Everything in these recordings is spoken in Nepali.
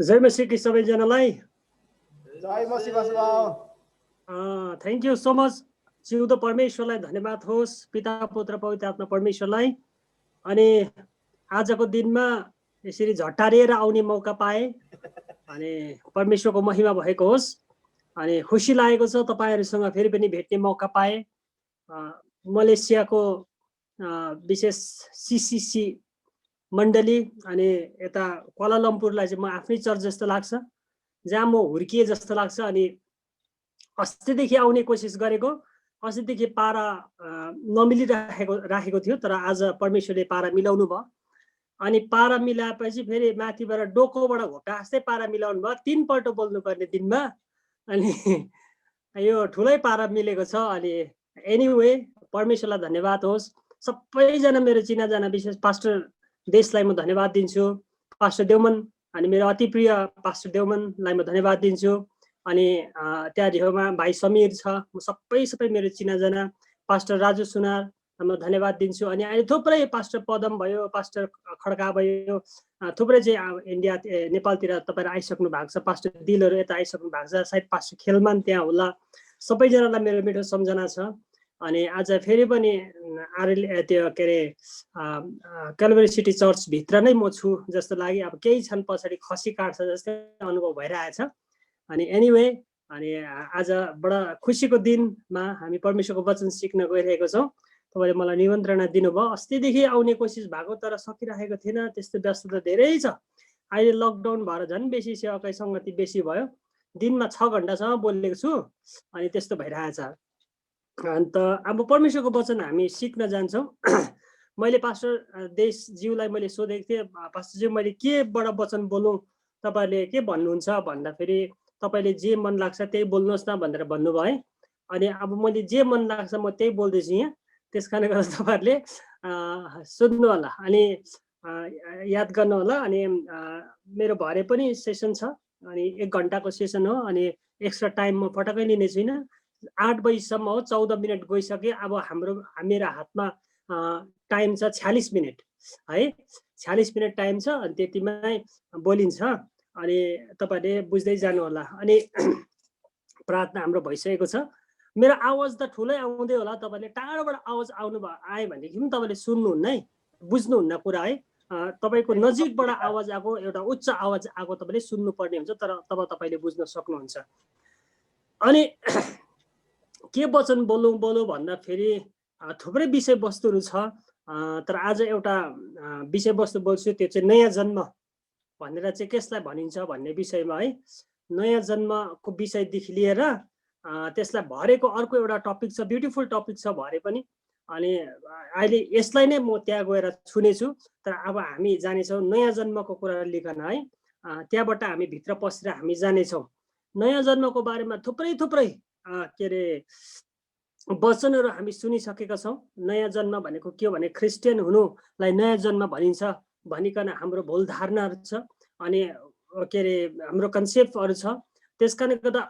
जय मसीह सबैजनालाई जय मसीह बसुबाउ। Thank you so much. जिउँदो परमेश्वरलाई धन्यवाद होस्, पिता पुत्र पवित्र आत्मा परमेश्वरलाई। अनि आजको दिनमा यसरी झटारिएर आउने मौका पाए अनि परमेश्वरको महिमा भएको होस्। अनि खुसी लागेको छ तपाईहरुसँग फेरि पनि भेट्ने मौका पाए। मलेसियाको विशेष सीसीसी मण्डली अनि यता क्वालालम्पुरलाई चाहिँ म आफ्नै चर्च जस्तो लाग्छ, जहाँ म हुर्किए जस्तो लाग्छ। अनि अस्तिदेखि आउने कोसिस गरेको, अस्तिदेखि पारा राखेको थियो, तर आज परमेश्वरले पारा मिलाउनु भयो। अनि पारा मिलाएपछि फेरि माथिबाट डोकोबाट घोटा जस्तै पारा मिलाउनु भयो। 3 पल्ट बोल्नुपर्ने दिनमा। अनि यो ठुलै पारा मिलेको छ। अनि एनीवे परमेश्वरलाई धन्यवाद होस्। सबैजना मेरो चिनाजाना विशेष पास्टर देशलाई म धन्यवाद दिन्छु, पास्टर देवमन अनि मेरो अति प्रिय पास्टर देवमनलाई म धन्यवाद दिन्छु। अनि त्यहाँ ढेउमा भाइ समीर छ, म सबै मेरो चिनाजाना पास्टर राजु सुनार म धन्यवाद दिन्छु। अनि अहिले थुप्रै पास्टर पदम भयो, पास्टर खड्का भयो, थुप्रै चाहिँ इन्डिया नेपालतिर तपाईहरु आइसक्नु भएको छ। पास्टर दिलहरु यता आइसक्नु भएको छ, सायद पास्टर खेलमान त्यहाँ होला। सबैजनालाई मेरो मिठो सम्झना छ। अनि आज फेरि पनि त्यो के अरे क्यालभरी सिटी चर्च भित्र नै म छु जस्तो लाग्यो। अब केही क्षण पछाडि खसी काट्छ जस्तै अनुभव भइरहेछ। अनि एनीवे अनि आज बडा खुसीको दिनमा हामी परमेश्वरको वचन सिक्न गइरहेको छौँ। तपाईले मलाई निमन्त्रणा दिनुभयो। अस्तिदेखि आउने कोसिस भएको तर सकिरहेको थिएन, त्यस्तो व्यस्तता धेरै छ। अहिले लकडाउन भएर झन् बेसी सेवाकै संगति बेसी भयो। दिनमा 6 घण्टासम्म बोलेको छु। अनि त्यस्तो भइरहेछ। अन्त अब परमेश्वरको वचन हामी सिक्न जान्छौँ। मैले पास्टर देशज्यूलाई मैले सोधेको थिएँ, पास्टरज्यू मैले केबाट वचन बोलौँ, तपाईले के भन्नुहुन्छ भन्दाखेरि तपाईले जे मन लाग्छ त्यही बोल्नुहोस् न भनेर भन्नुभयो है। अनि अब मैले जे मन लाग्छ म त्यही बोल्दैछु यहाँ। त्यसकारणले गर्दा तपाईहरुले सुन्नु होला अनि याद गर्नु होला। अनि मेरो भरे पनि सेसन छ, अनि 1 घण्टाको सेसन हो। अनि एक्स्ट्रा टाइम म पटक्कै लिने छुइनँ। 8 बजीसम्म हो, 14 मिनट गइसके। अब मेरो हातमा टाइम छ 46 मिनट है, 46 मिनट टाइम छ। अनि त्यतिमै बोलिन्छ। अनि तपाईहरुले बुझ्दै जानु होला। अनि प्रार्थना हाम्रो भइसकेको छ। मेरो आवाज त ठुलै आउँदै होला, तपाईले टाढोबाट आवाज आए भनेदेखि पनि तपाईले सुन्नुहुन्न है, बुझ्नुहुन्न कुरा है। तपाईको नजिकबाट आवाज आएको, एउटा उच्च आवाज आएको तपाईले सुन्नुपर्ने हुन्छ, तर तब तपाईले बुझ्न सक्नुहुन्छ। अनि के वचन बोलौँ भन्दा फेरि थुप्रै विषयवस्तुहरू छ। तर आज एउटा विषयवस्तु बोल्छु, त्यो चाहिँ नयाँ जन्म भनेर चाहिँ कसलाई भनिन्छ भन्ने विषयमा है। नयाँ जन्मको विषयदेखि लिएर त्यसलाई भरेको अर्को एउटा टपिक छ, ब्युटिफुल टपिक छ भरे पनि। अनि अहिले यसलाई नै म त्यहाँ गएर छुनेछु। तर अब हामी जानेछौँ नयाँ जन्मको कुरा लिकन है। त्यहाँबाट हामी भित्र पसेर हामी जानेछौँ नयाँ जन्मको बारेमा थुप्रै के अरे वचनहरू हामी सुनिसकेका छौँ। नयाँ जन्म भनेको के हो भने क्रिस्चियन हुनुलाई नयाँ जन्म भनिन्छ भनिकन हाम्रो भुल धारणाहरू छ। अनि के अरे हाम्रो कन्सेप्टहरू छ। त्यसकारणले गर्दा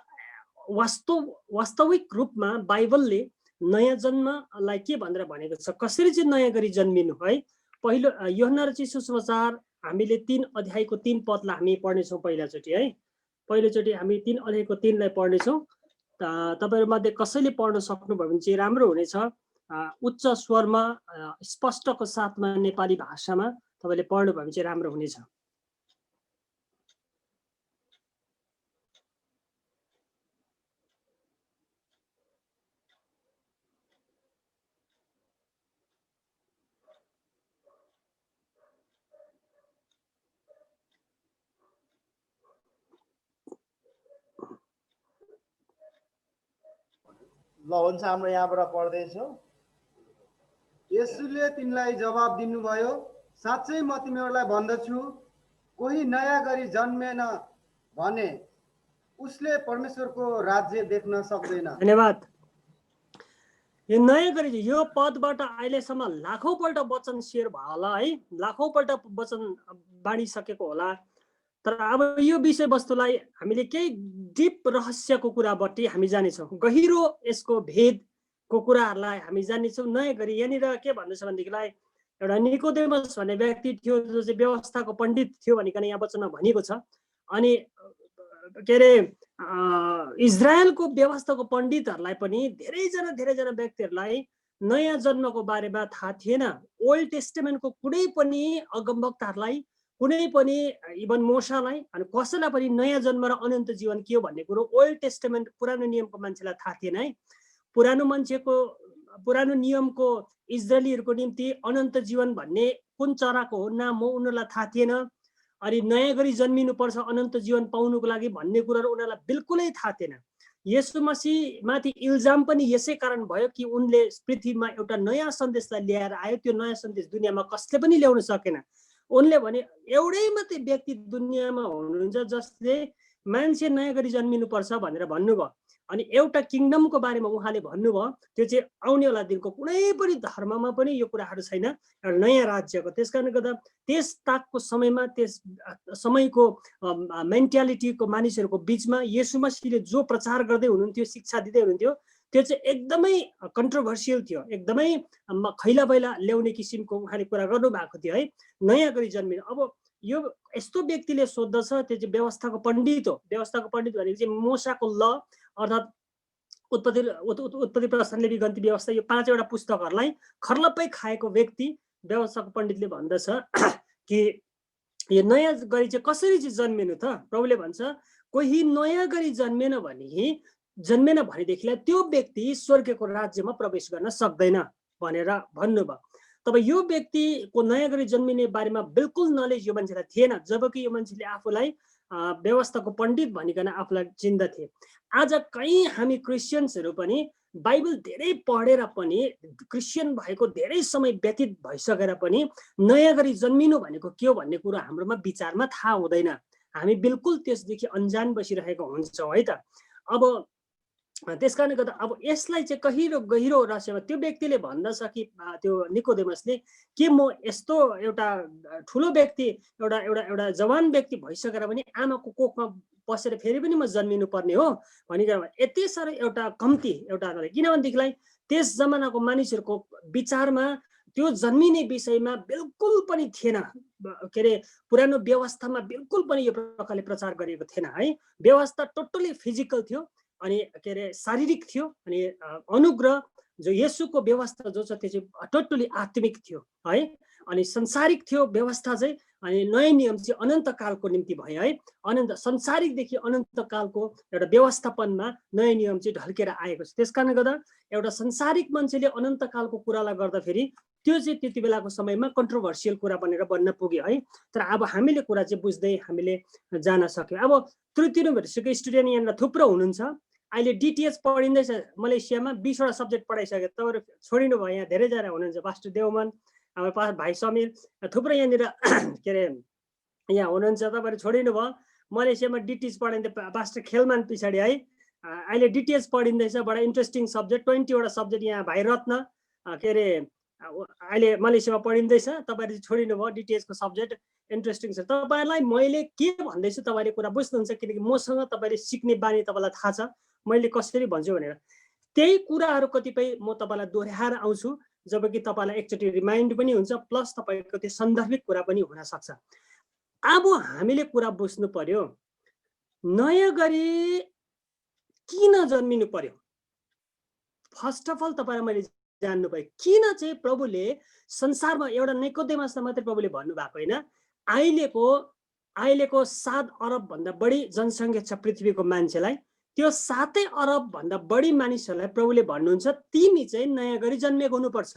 वास्तविक रूपमा बाइबलले नयाँ जन्मलाई के भनेर भनेको छ, कसरी चाहिँ नयाँ गरी जन्मिनु है। पहिलो यूहन्ना रचित सुसमाचार हामीले 3 अध्यायको 3 पदलाई हामी पढ्नेछौँ पहिलोचोटि है। पहिलोचोटि हामी 3 अध्यायको 3 लाई पढ्नेछौँ। तपाईहरु मध्ये कसैले पढ्न सक्नुभयो भने चाहिँ राम्रो हुनेछ। उच्च स्वरमा स्पष्टको साथमा नेपाली भाषामा तपाईले पढ्नुभयो भने चाहिँ राम्रो हुनेछ। ल हुन्छ, हाम्रो यहाँबाट पढ्दैछौँ। यसुले तिनलाई जवाब दिनुभयो, साँच्चै म तिमीहरूलाई भन्दछु, कोही नयाँ गरी जन्मेन भने उसले परमेश्वरको राज्य देख्न सक्दैन। धन्यवाद। यो नयाँ गरी यो पदबाट अहिलेसम्म लाखौँपल्ट वचन शेयर भयो होला है, लाखौँपल्ट वचन बाँडिसकेको होला। तर अब यो विषयवस्तुलाई हामीले केही डिप रहस्यको कुराबाट हामी जानेछौँ, गहिरो यसको भेदको कुराहरूलाई हामी जानेछौँ। नयाँ गरी यहाँनिर के भन्दछ भनेदेखिलाई एउटा निकोदेमस भन्ने व्यक्ति थियो जो चाहिँ व्यवस्थाको पण्डित थियो भनिकन यहाँ वचनमा भनिएको छ। अनि के अरे इजरायलको व्यवस्थाको पण्डितहरूलाई पनि धेरैजना व्यक्तिहरूलाई नयाँ जन्मको बारेमा थाहा थिएन। ओल्ड टेस्टामेन्टको कुनै पनि अगमवक्ताहरूलाई, कुनै पनि इभन मोसालाई अनि कसैलाई पनि नयाँ जन्म र अनन्त जीवन के हो भन्ने कुरो ओल्ड टेस्टामेन्ट पुरानो नियमको मान्छेलाई थाहा थिएन है। पुरानो नियमको इजरायलीहरूको निम्ति अनन्त जीवन भन्ने कुन चराको हो, नाम हो, उनीहरूलाई थाहा थिएन। अनि नयाँ गरी जन्मिनुपर्छ अनन्त जीवन पाउनुको लागि भन्ने कुराहरू उनीहरूलाई बिल्कुलै थाहा थिएन। येशू मसीहमाथि इल्जाम पनि यसै कारण भयो कि उनले पृथ्वीमा एउटा नयाँ सन्देशलाई ल्याएर आयो। त्यो नयाँ सन्देश दुनियाँमा कसले पनि ल्याउन सकेन। उनले भने एउटै मात्रै व्यक्ति दुनियाँमा हुनुहुन्छ जसले मान्छे नयाँ गरी जन्मिनुपर्छ भनेर भन्नुभयो। अनि एउटा किङडमको बारेमा उहाँले भन्नुभयो, त्यो चाहिँ आउनेवाला दिनको कुनै पनि धर्ममा पनि यो कुराहरू छैन, एउटा नयाँ राज्यको। त्यस कारणले गर्दा त्यस ताकको समयमा, त्यस समयको मेन्टालिटीको मानिसहरूको बिचमा येशू मसीहले जो प्रचार गर्दै हुनुहुन्थ्यो, शिक्षा दिँदै हुनुहुन्थ्यो, त्यो चाहिँ एकदमै कन्ट्रोभर्सियल थियो, एकदमै खैला बैला ल्याउने किसिमको उहाँले कुरा गर्नुभएको थियो है, नयाँ गरी जन्मिनु। अब यो यस्तो व्यक्तिले सोद्धछ, त्यो चाहिँ व्यवस्थाको पण्डित हो। व्यवस्थाको पण्डित भनेको चाहिँ मोसाको ल अर्थात् उत्पत्ति प्रस्थान लेवी गन्ती व्यवस्था, यो 5वटा पुस्तकहरूलाई खर्लप्पै खाएको व्यक्ति व्यवस्थाको पण्डितले भन्दछ कि यो नयाँ गरी चाहिँ कसरी चाहिँ जन्मिनु त? प्रभुले भन्छ कोही नयाँ गरी जन्मेन भनेदेखिलाई त्यो व्यक्ति स्वर्गको राज्यमा प्रवेश गर्न सक्दैन भनेर भन्नुभयो। तब यो व्यक्तिको नयाँ गरी जन्मिने बारेमा बिल्कुल नलेज यो मान्छेलाई थिएन, जबकि यो मान्छेले आफूलाई व्यवस्थाको पण्डित भनिकन आफूलाई चिन्दथे। आज कहीँ हामी क्रिस्चियन्सहरू पनि बाइबल धेरै पढेर पनि, क्रिस्चियन भएको धेरै समय व्यतीत भइसकेर पनि नयाँ गरी जन्मिनु भनेको के हो भन्ने कुरो हाम्रोमा विचारमा थाहा हुँदैन। हामी बिल्कुल त्यसदेखि अनजान बसिरहेको हुन्छौँ है त। अब त्यस कारणले गर्दा अब यसलाई चाहिँ गहिरो रहस्यमा त्यो व्यक्तिले भन्दछ कि त्यो निकोदेमसले के म यस्तो एउटा ठुलो व्यक्ति, एउटा जवान व्यक्ति भइसकेर पनि आमाको कोखमा बसेर फेरि पनि म जन्मिनु पर्ने हो भनिकन यति साह्रो एउटा कम्ती एउटा, किनभनेदेखिलाई त्यस जमानाको मानिसहरूको विचारमा त्यो जन्मिने विषयमा बिल्कुल पनि थिएन। के अरे पुरानो व्यवस्थामा बिल्कुल पनि यो प्रकारले प्रचार गरिएको थिएन है। व्यवस्था टोटली फिजिकल थियो, अनि के अरे शारीरिक थियो, अनि अनुग्रह जो येशूको व्यवस्था जो छ त्यो चाहिँ टोटली आत्मिक थियो है। अनि संसारिक थियो व्यवस्था चाहिँ, अनि नयाँ नियम चाहिँ अनन्त कालको निम्ति भयो है। अनन्त संसारिकदेखि अनन्त कालको एउटा व्यवस्थापनमा नयाँ नियम चाहिँ ढल्केर आएको छ। त्यस कारणले गर्दा एउटा संसारिक मान्छेले अनन्त कालको कुरालाई गर्दाखेरि त्यो चाहिँ त्यति बेलाको समयमा कन्ट्रोभर्सियल कुरा बनेर बन्न पुग्यो है। तर अब हामीले कुरा चाहिँ बुझ्दै हामीले जान सक्यौँ। अब तृतीय युनिभर्सिटीको स्टुडेन्ट यहाँनिर थुप्रो हुनुहुन्छ। अहिले डिटिएच पढिँदैछ मलेसियामा, 20वटा सब्जेक्ट पढाइसक्यो। तपाईँहरू छोडिनु भयो, यहाँ धेरैजना हुनुहुन्छ, पास्टर देवमन, हाम्रो भाइ समीर, थुप्रो यहाँनिर के अरे यहाँ हुनुहुन्छ। तपाईँहरू छोडिनु भयो, मलेसियामा डिटिएच पढाइँदै पास्टर खेलमान पछाडि है। अहिले डिटिएच पढिँदैछ, बडा इन्ट्रेस्टिङ सब्जेक्ट, 20वटा सब्जेक्ट यहाँ भाइ रत्न के अरे अहिले मलेसियामा पढिँदैछ। तपाईँहरू छोडिनु भयो, डिटिएचको सब्जेक्ट इन्ट्रेस्टिङ छ। तपाईँहरूलाई मैले के भन्दैछु तपाईँले कुरा बुझ्नुहुन्छ, किनकि मसँग तपाईँले सिक्ने बानी तपाईँलाई थाहा छ मैले कसरी भन्छु भनेर। त्यही कुराहरू कतिपय म तपाईँलाई दोहोऱ्याएर आउँछु, जबकि तपाईँलाई एकचोटि रिमाइन्ड पनि हुन्छ, प्लस तपाईँको त्यो सन्दर्भिक कुरा पनि हुन सक्छ। अब हामीले कुरा बुझ्नु पर्यो, नयाँ गरी किन जन्मिनु पर्यो। फर्स्ट अफ अल तपाईँलाई मैले जान्नु पर्यो किन चाहिँ प्रभुले संसारमा एउटा निकोदेमसलाई मात्रै प्रभुले भन्नुभएको होइन, अहिलेको 7 अरब भन्दा बढी जनसङ्ख्या छ पृथ्वीको मान्छेलाई, त्यो 7 अरब भन्दा बढी मानिसहरूलाई प्रभुले भन्नुहुन्छ तिमी चाहिँ नयाँ गरी जन्मेको हुनुपर्छ,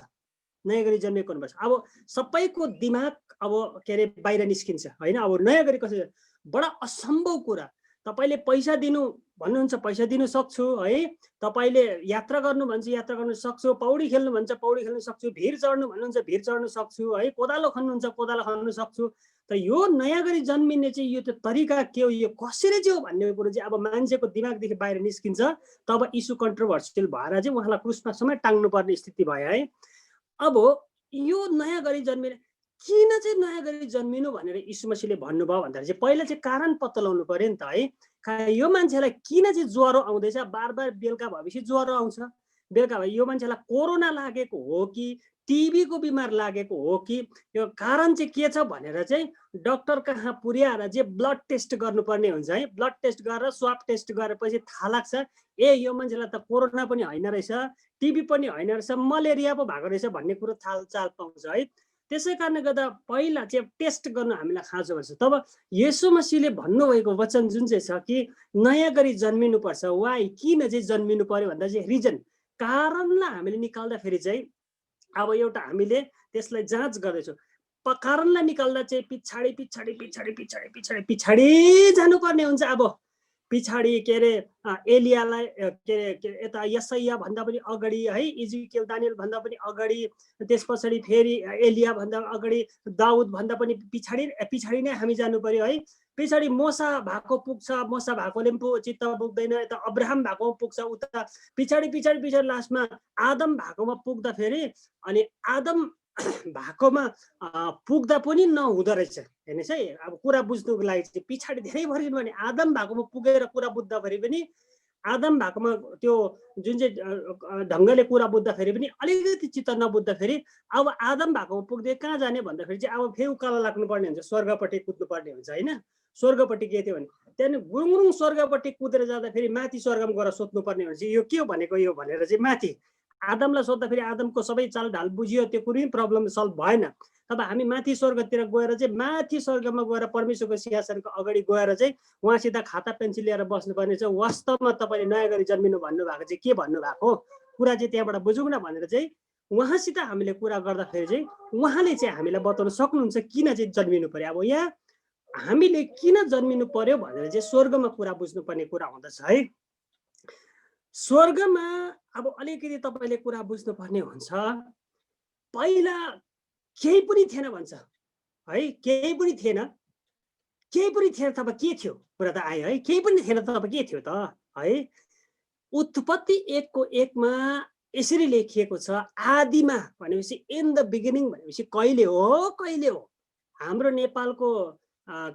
नयाँ गरी जन्मेको हुनुपर्छ। अब सबैको दिमाग अब के अरे बाहिर निस्किन्छ होइन। अब नयाँ गरी कसरी, बडा असम्भव कुरा। तपाईँले पैसा दिनु भन्नुहुन्छ, पैसा दिनु सक्छु है। तपाईँले यात्रा गर्नु भन्छ, यात्रा गर्नु सक्छु। पौडी खेल्नु भन्छ, पौडी खेल्नु सक्छु। भिर चढ्नु भन्नुहुन्छ, भिर चढ्नु सक्छु है। कोदालो खन्नुहुन्छ, कोदालो खन्नु सक्छु। तर यो नयाँ गरी जन्मिने चाहिँ यो त तरिका के हो, यो कसरी चाहिँ हो भन्ने कुरो चाहिँ अब मान्छेको दिमागदेखि बाहिर निस्किन्छ। तब यीशु कन्ट्रोभर्सियल भएर चाहिँ उहाँलाई क्रुसमा समय टाङ्नु पर्ने स्थिति भयो है। अब यो नयाँ गरी जन्मिने किन चाहिँ नयाँ गरी जन्मिनु भनेर यीशु मसीहले भन्नुभयो भन्दाखेरि चाहिँ पहिला चाहिँ कारण पत्ता लगाउनु पर्यो नि त है। यो मान्छेलाई किन चाहिँ ज्वरो आउँदैछ, बार बार बेलुका भएपछि ज्वरो आउँछ, बेलुका भयो यो मान्छेलाई कोरोना लागेको हो कि टिबीको बिमार लागेको हो कि यो कारण चाहिँ के छ भनेर चाहिँ डाक्टर कहाँ पुर्याएर चाहिँ ब्लड टेस्ट गर्नुपर्ने हुन्छ है। ब्लड टेस्ट गरेर स्वाब टेस्ट गरेपछि थाहा लाग्छ ए यो मान्छेलाई त कोरोना पनि होइन रहेछ, टिबी पनि होइन रहेछ, मलेरिया पो भएको रहेछ भन्ने कुरो चाल पाउँछ है। त्यसै कारणले गर्दा पहिला चाहिँ टेस्ट गर्न हामीलाई खाँचो पर्छ। तब येशू मसीहले भन्नुभएको वचन जुन चाहिँ छ कि नयाँ गरी जन्मिनुपर्छ, वाइ किन चाहिँ जन्मिनु पर्यो भन्दा चाहिँ रिजन कारणलाई हामीले निकाल्दाखेरि चाहिँ अब एउटा हामीले त्यसलाई जाँच गर्दैछौँ। कारणलाई निकाल्दा चाहिँ पछाडि पछाडि पछाडि पछाडि पछाडि पछाडि जानुपर्ने हुन्छ। अब पछाडि के अरे एलियालाई के अरे यता यसाइया भन्दा पनि अगाडि है, इजिकेल दानियल भन्दा पनि अगाडि, त्यस पछाडि फेरि एलिया भन्दा अगाडि, दाउद भन्दा पनि पछाडि नै हामी जानु पर्यो है। पछाडि मोसा भएको पुग्छ, मोसा भएकोले पनि चित्त पुग्दैन, यता अब्राहम भएको पुग्छ, उता पछाडि पछाडि पछाडि लास्टमा आदम भएकोमा पुग्दाखेरि अनि आदम भएकोमा पुग्दा पनि नहुँदो रहेछ। हेर्नुहोस् है, अब कुरा बुझ्नुको लागि चाहिँ पछाडि धेरै फर्किनु भने आदम भएकोमा पुगेर कुरा बुझ्दाखेरि पनि आदम भएकोमा त्यो जुन चाहिँ ढङ्गले कुरा बुझ्दाखेरि पनि अलिकति चित्त नबुझ्दाखेरि अब आदम भएकोमा पुग्दै कहाँ जाने भन्दाखेरि चाहिँ अब फेरि उकालो लाग्नुपर्ने हुन्छ, स्वर्गपट्टि कुद्नुपर्ने हुन्छ होइन। स्वर्गपट्टि के थियो भने त्यहाँदेखि गुरुङ स्वर्गपट्टि कुदेर जाँदा फेरि माथि स्वर्गमा गएर सोध्नुपर्ने हुन्छ यो के हो भनेको यो भनेर चाहिँ माथि आदमलाई सोद्धाखेरि आदमको सबै चाल ढाल बुझियो, त्यो कुनै प्रब्लम सल्भ भएन। तब हामी माथि स्वर्गतिर गएर चाहिँ माथि स्वर्गमा गएर परमेश्वरको सिंहासनको अगाडि गएर चाहिँ उहाँसित खाता पेन्सिल लिएर बस्नुपर्ने छ। वास्तवमा तपाईँले नयाँ गरी जन्मिनु भन्नुभएको चाहिँ के भन्नुभएको कुरा चाहिँ त्यहाँबाट बुझौँ न भनेर चाहिँ उहाँसित हामीले कुरा गर्दाखेरि चाहिँ उहाँले चाहिँ हामीलाई बताउन सक्नुहुन्छ किन चाहिँ जन्मिनु पर्यो। अब यहाँ हामीले किन जन्मिनु पर्यो भनेर चाहिँ स्वर्गमा कुरा बुझ्नुपर्ने कुरा हुँदछ है। स्वर्गमा अब अलिकति तपाईँले कुरा बुझ्नुपर्ने हुन्छ। पहिला केही पनि थिएन भन्छ है, केही पनि थिएन, केही पनि थिएन तब के थियो कुरा त आयो है। केही पनि थिएन तब के थियो त है। उत्पत्ति 1:1 यसरी लेखिएको छ, आदिमा भनेपछि इन द बिगिनिङ भनेपछि कहिले हो। हाम्रो नेपालको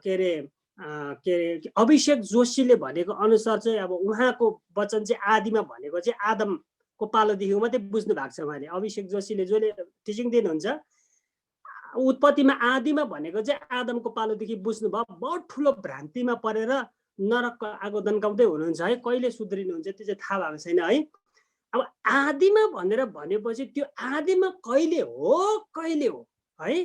के अरे अभिषेक जोशीले भनेको अनुसार चाहिँ अब उहाँको वचन चाहिँ आदिमा भनेको चाहिँ आदमको पालोदेखि मात्रै बुझ्नु भएको छ उहाँले। अभिषेक जोशीले जसले टिचिङ दिनुहुन्छ उत्पत्तिमा आदिमा भनेको चाहिँ आदमको पालोदेखि बुझ्नुभयो, बहुत ठुलो भ्रान्तिमा परेर नरकको आगो दन्काउँदै हुनुहुन्छ है। कहिले सुध्रिनुहुन्छ त्यो चाहिँ थाहा भएको छैन है। अब आदिमा भनेर भनेपछि त्यो आदिमा कहिले हो है,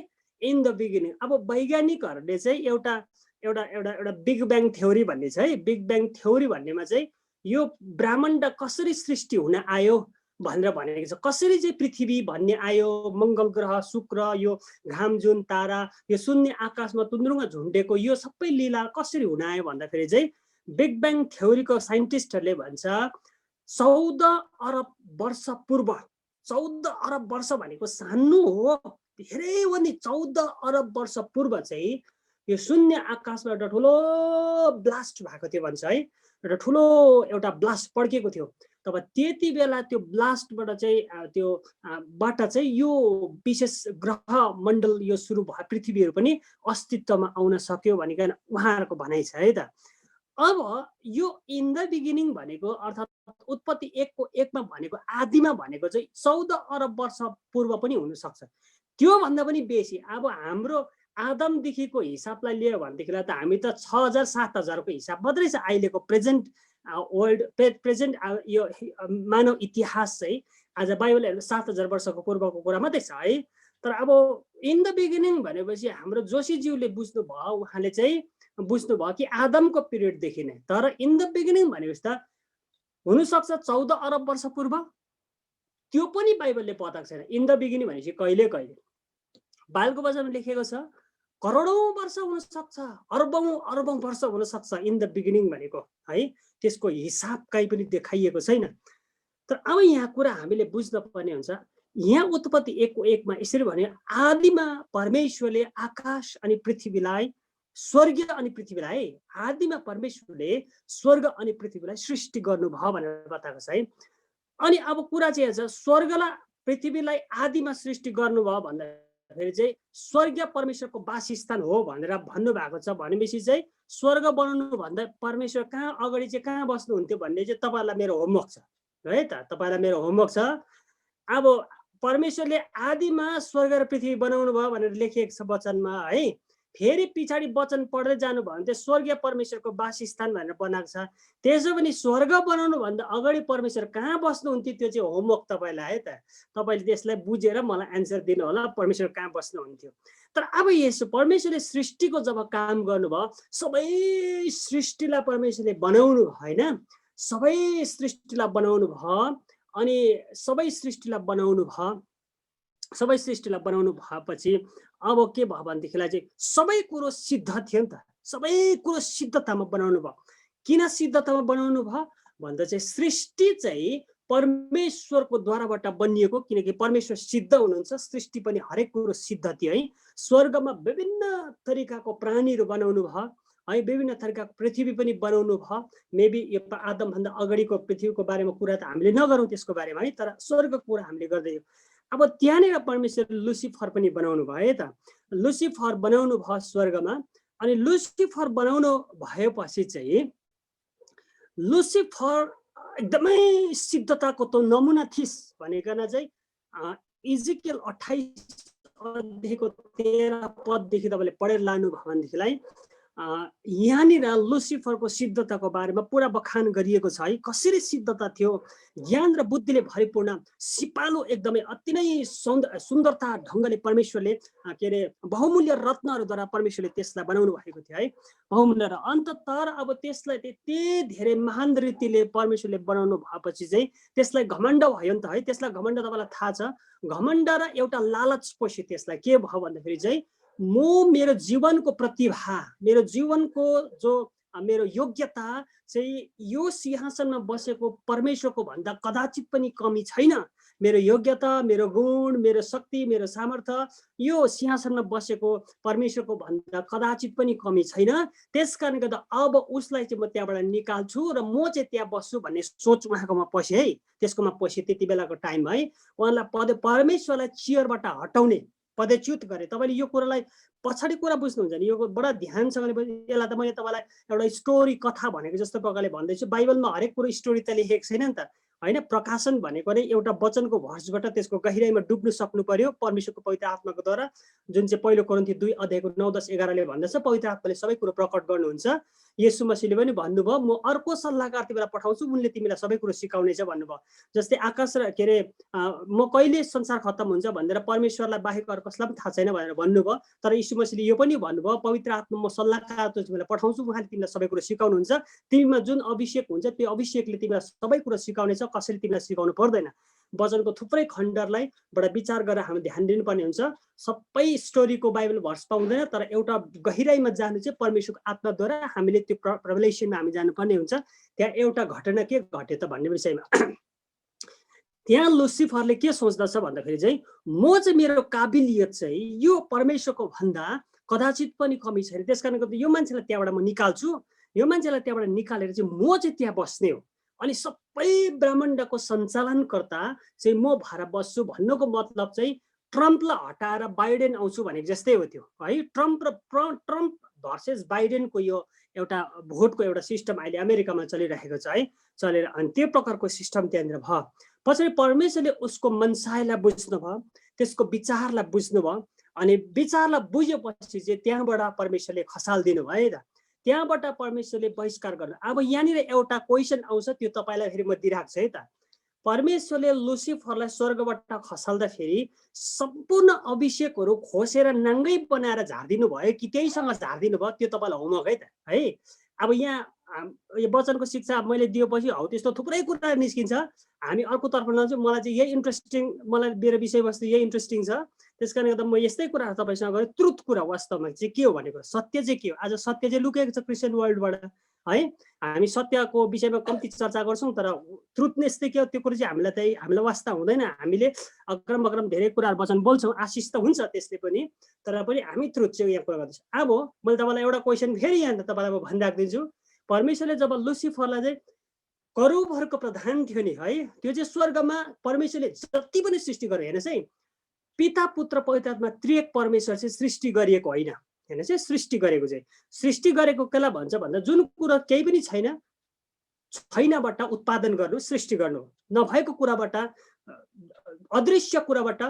इन द बिगिनिङ। अब वैज्ञानिकहरूले चाहिँ एउटा बिग ब्याङ थ्योरी भन्ने छ है। बिग ब्याङ थ्योरी भन्नेमा चाहिँ यो ब्रह्माण्ड कसरी सृष्टि हुन आयो भनेर भनेको छ। कसरी चाहिँ पृथ्वी भन्ने आयो, मङ्गल ग्रह, शुक्र, यो घाम जुन तारा, यो शून्य आकाशमा तुन्द्रुङ्ग झुन्डेको यो सबै लीला कसरी हुन आयो भन्दाखेरि चाहिँ बिग ब्याङ थ्योरीको साइन्टिस्टहरूले भन्छ 14 अरब वर्ष पूर्व। 14 अरब वर्ष भनेको सानो हो, धेरै हो नि। 14 अरब वर्ष पूर्व चाहिँ यो शून्य आकाशमा एउटा ठुलो ब्लास्ट भएको थियो भन्छ है। एउटा ठुलो एउटा ब्लास्ट पड्केको थियो। तब त्यति बेला त्यो ब्लास्टबाट चाहिँ त्योबाट चाहिँ यो विशेष ग्रह मण्डल यो सुरु भयो, पृथ्वीहरू पनि अस्तित्वमा आउन सक्यो भनिकन उहाँहरूको भनाइ छ है त। अब यो इन द बिगिनिङ भनेको अर्थात् उत्पत्ति 1:1 भनेको आदिमा भनेको चाहिँ 14 अरब वर्ष पूर्व पनि हुनसक्छ, त्योभन्दा पनि बेसी। अब हाम्रो आदमदेखिको हिसाबलाई लियो भनेदेखिलाई त हामी त 6000-7000 को हिसाब मात्रै छ अहिलेको प्रेजेन्ट वर्ल्ड प्रेजेन्ट यो मानव इतिहास चाहिँ आज बाइबल 7000 वर्षको पूर्वको कुरा मात्रै छ है। तर अब इन द बिगिनिङ भनेपछि हाम्रो जोशीज्यूले बुझ्नुभयो, उहाँले चाहिँ बुझ्नुभयो कि आदमको पिरियडदेखि नै। तर इन द बिगिनिङ भनेपछि त हुनसक्छ 14 अरब वर्ष पूर्व, त्यो पनि बाइबलले बताएको छैन। इन द बिगिनिङ भनेपछि कहिले बाइबलको वचनमा लेखेको छ करोडौं वर्ष हुनसक्छ, अरबौं वर्ष हुनसक्छ इन द बिगिनिङ भनेको है। त्यसको हिसाब कहीँ पनि देखाइएको छैन। तर अब यहाँ कुरा हामीले बुझ्न पर्ने हुन्छ। यहाँ उत्पत्ति 1:1 यसरी भने आदिमा परमेश्वरले आकाश अनि पृथ्वीलाई, स्वर्ग अनि पृथ्वीलाई, आदिमा परमेश्वरले स्वर्ग अनि पृथ्वीलाई सृष्टि गर्नुभयो भनेर बताएको छ है। अनि अब कुरा चाहिँ छ स्वर्गलाई पृथ्वीलाई आदिमा सृष्टि गर्नुभयो भन्दा फेरि चाहिँ स्वर्गीय परमेश्वरको वासस्थान हो भनेर भन्नुभएको छ। भनेपछि चाहिँ स्वर्ग बनाउनु भन्दा परमेश्वर कहाँ अगाडि चाहिँ कहाँ बस्नुहुन्थ्यो भन्ने चाहिँ तपाईँहरूलाई मेरो होमवर्क छ। है त। तपाईँलाई मेरो होमवर्क छ। अब परमेश्वरले आदिमा स्वर्ग र पृथ्वी बनाउनु भयो भनेर लेखिएको छ वचनमा है। फेरि पछाडि वचन पढ्दै जानु भयो भने चाहिँ स्वर्गीय परमेश्वरको वासस्थान भनेर बनाएको छ। त्यसो भने स्वर्ग बनाउनु भन्दा अगाडि परमेश्वर कहाँ बस्नुहुन्थ्यो त्यो चाहिँ होमवर्क तपाईँलाई है त। तपाईँले त्यसलाई बुझेर मलाई एन्सर दिनु होला, परमेश्वर कहाँ बस्नुहुन्थ्यो। तर अब यसो परमेश्वरले सृष्टिको जब काम गर्नुभयो, सबै सृष्टिलाई परमेश्वरले बनाउनु भयो होइन, सबै सृष्टिलाई बनाउनु भयो। अनि सबै सृष्टिलाई बनाउनु भएपछि अब के भयो भनेदेखिलाई चाहिँ सबै कुरो सिद्ध थियो नि त। सबै कुरो सिद्धतामा बनाउनु भयो। किन सिद्धतामा बनाउनु भयो भन्दा चाहिँ सृष्टि चाहिँ परमेश्वरको द्वाराबाट बनिएको, किनकि परमेश्वर सिद्ध हुनुहुन्छ। सृष्टि पनि हरेक कुरो सिद्ध थियो है। स्वर्गमा विभिन्न तरिकाको प्राणीहरू बनाउनु भयो है, विभिन्न तरिकाको पृथ्वी पनि बनाउनु भयो। मेबी यो आदमभन्दा अगाडिको पृथ्वीको बारेमा कुरा त हामीले नगरौँ त्यसको बारेमा है, तर स्वर्गको कुरा हामीले गर्दैछौँ। अब त्यहाँनिर परमेश्वर लुसिफर पनि बनाउनु भयो है त। लुसिफर बनाउनु भयो स्वर्गमा। अनि लुसिफर बनाउनु भएपछि चाहिँ लुसिफर एकदमै सिद्धताको त नमुना थिस भनिकन चाहिँ इजिकेल 28 अध्यायको 13 पददेखि तपाईँले पढेर लानुभयो भनेदेखिलाई यहाँनिर लुसिफरको सिद्धताको बारेमा पुरा बखान गरिएको छ है। कसरी सिद्धता थियो, ज्ञान र बुद्धिले भरिपूर्ण, सिपालु, एकदमै अति नै सुन्दरता ढङ्गले परमेश्वरले के अरे बहुमूल्य रत्नहरूद्वारा परमेश्वरले त्यसलाई बनाउनु भएको थियो है, बहुमूल्य। र अन्त तर अब त्यसलाई त्यति धेरै महान रीतिले परमेश्वरले बनाउनु भएपछि चाहिँ त्यसलाई घमण्ड भयो नि त है। त्यसलाई घमण्ड तपाईँलाई थाहा छ, घमण्ड र एउटा लालच पस्यो। त्यसलाई के भयो भन्दाखेरि चाहिँ म मेरो जीवनको प्रतिभा, मेरो जीवनको जो मेरो योग्यता चाहिँ यो सिंहासनमा बसेको परमेश्वरको भन्दा कदाचित पनि कमी छैन। मेरो योग्यता, मेरो गुण, मेरो शक्ति, मेरो सामर्थ्य यो सिंहासनमा बसेको परमेश्वरको भन्दा कदाचित पनि कमी छैन। त्यसकारण गर्दा अब उसलाई चाहिँ म त्यहाँबाट निकाल्छु र म चाहिँ त्यहाँ बस्छु भन्ने सोच उहाँकोमा पस्यो है। त्यसकोमा पस्यो त्यति बेलाको टाइम है। उहाँलाई परमेश्वरलाई चेयरबाट हटाउने पदच्युत गरे। तपाईँले यो कुरालाई पछाडि कुरा बुझ्नुहुन्छ नि, यो बडा ध्यानसँगले यसलाई त मैले तपाईँलाई एउटा स्टोरी कथा भनेको जस्तो प्रकारले भन्दैछु। बाइबलमा हरेक कुरो स्टोरी त लेखेको छैन नि त होइन। प्रकाशन भनेको नै एउटा वचनको भर्सबाट त्यसको गहिराइमा डुब्नु सक्नु पर्यो परमेश्वरको पवित्र आत्माको द्वारा, जुन चाहिँ पहिलो कोरिन्थी 2 अध्यायको 9, 10, 11ले भन्दछ पवित्र आत्माले सबै कुरो प्रकट गर्नुहुन्छ। येशू मसीहले पनि भन्नुभयो म अर्को सल्लाहकार तिमीलाई पठाउँछु, उनले तिमीलाई सबै कुरो सिकाउनेछ भन्नुभयो। जस्तै आकाश र के अरे म कहिले संसार खत्तम हुन्छ भनेर परमेश्वरलाई बाहेक अरू कसलाई पनि थाहा छैन भनेर भन्नुभयो। तर येशू मसीहले यो पनि भन्नुभयो पवित्र आत्मा म सल्लाहकार तिमीलाई पठाउँछु, उहाँले तिमीलाई सबै कुरो सिकाउनुहुन्छ। तिमीमा जुन अभिषेक हुन्छ त्यो अभिषेकले तिमीलाई सबै कुरो सिकाउनेछ, कसैले तिमीलाई सिकाउनु पर्दैन। वचनको थुप्रै खण्डहरूलाई बडा विचार गरेर हामी ध्यान दिनुपर्ने हुन्छ। सबै स्टोरीको बाइबल भर्स पाउँदैन, तर एउटा गहिराइमा जानु चाहिँ परमेश्वरको आत्माद्वारा हामीले त्यो रेभेलेसनमा हामी जानुपर्ने हुन्छ। त्यहाँ एउटा घटना के घट्यो त भन्ने विषयमा त्यहाँ लुसिफरले के सोच्दछ भन्दाखेरि चाहिँ म चाहिँ मेरो काबिलियत चाहिँ यो परमेश्वरको भन्दा कदाचित पनि कमी छैन। त्यसकारण गर्दा यो मान्छेलाई त्यहाँबाट म निकाल्छु, यो मान्छेलाई त्यहाँबाट निकालेर चाहिँ म चाहिँ त्यहाँ बस्ने हो। अनि सबै ब्रह्माण्डको सञ्चालनकर्ता चाहिँ म भएर बस्छु भन्नुको मतलब चाहिँ ट्रम्पलाई हटाएर बाइडेन आउँछु भनेको जस्तै हो त्यो है। ट्रम्प भर्सेस बाइडेनको यो एउटा भोटको एउटा सिस्टम अहिले अमेरिकामा चलिरहेको छ है, चलेर अनि त्यो प्रकारको सिस्टम त्यहाँनिर भयो। पछाडि परमेश्वरले उसको मनसायलाई बुझ्नुभयो, त्यसको विचारलाई बुझ्नुभयो। अनि विचारलाई बुझेपछि चाहिँ त्यहाँबाट परमेश्वरले खसालिदिनु भयो है त। त्यहाँबाट परमेश्वरले बहिष्कार गर्नु। अब यहाँनिर एउटा क्वेसन आउँछ, त्यो तपाईँलाई फेरि म दिइरहेको छु है त। परमेश्वरले लुसिफरलाई स्वर्गबाट खसाल्दाखेरि सम्पूर्ण अभिषेकहरू खोसेर नाङ्गै बनाएर झारिदिनु भयो कि त्यहीसँग झारिदिनु भयो, त्यो तपाईँलाई होमवर्क है त है। अब यहाँ यो वचनको शिक्षा मैले दिएपछि हौ त्यस्तो थुप्रै कुरा निस्किन्छ। हामी अर्कोतर्फ नजाउँ, मलाई चाहिँ यही इन्ट्रेस्टिङ, मलाई मेरो विषयवस्तु यही इन्ट्रेस्टिङ छ। त्यस कारणले गर्दा म यस्तै कुराहरू तपाईँसँग गरेँ। ट्रुथ कुरा वास्तवमा चाहिँ के हो भनेको, सत्य चाहिँ के हो। आज सत्य चाहिँ लुकेको छ क्रिस्चियन वर्ल्डबाट है। हामी सत्यको विषयमा कम्ती चर्चा गर्छौँ, तर ट्रुथनेस चाहिँ के हो त्यो कुरो चाहिँ हामीलाई वास्ता हुँदैन। हामीले अग्रम बग्रम धेरै कुराहरू वचन बोल्छौँ, आशिष त हुन्छ त्यसले पनि, तर पनि हामी ट्रुथ चाहिँ यहाँ कुरा गर्दैछौँ। अब मैले तपाईँलाई एउटा क्वेसन फेरि यहाँ तपाईँलाई म भनिराखिदिन्छु। परमेश्वरले जब लुसिफरलाई चाहिँ करोडहरूको प्रधान थियो नि है, त्यो चाहिँ स्वर्गमा परमेश्वरले जति पनि सृष्टि गर्यो हेर्नुहोस् है, पिता पुत्र पवित्र आत्मा त्रिएक परमेश्वर चाहिँ सृष्टि गरिएको होइन। हेर्नुहोस् है, सृष्टि गरेको चाहिँ सृष्टि गरेको कसलाई भन्छ भन्दा जुन कुरो केही पनि छैन, छैनबाट उत्पादन गर्नु, सृष्टि गर्नु, नभएको कुराबाट अदृश्य कुराबाट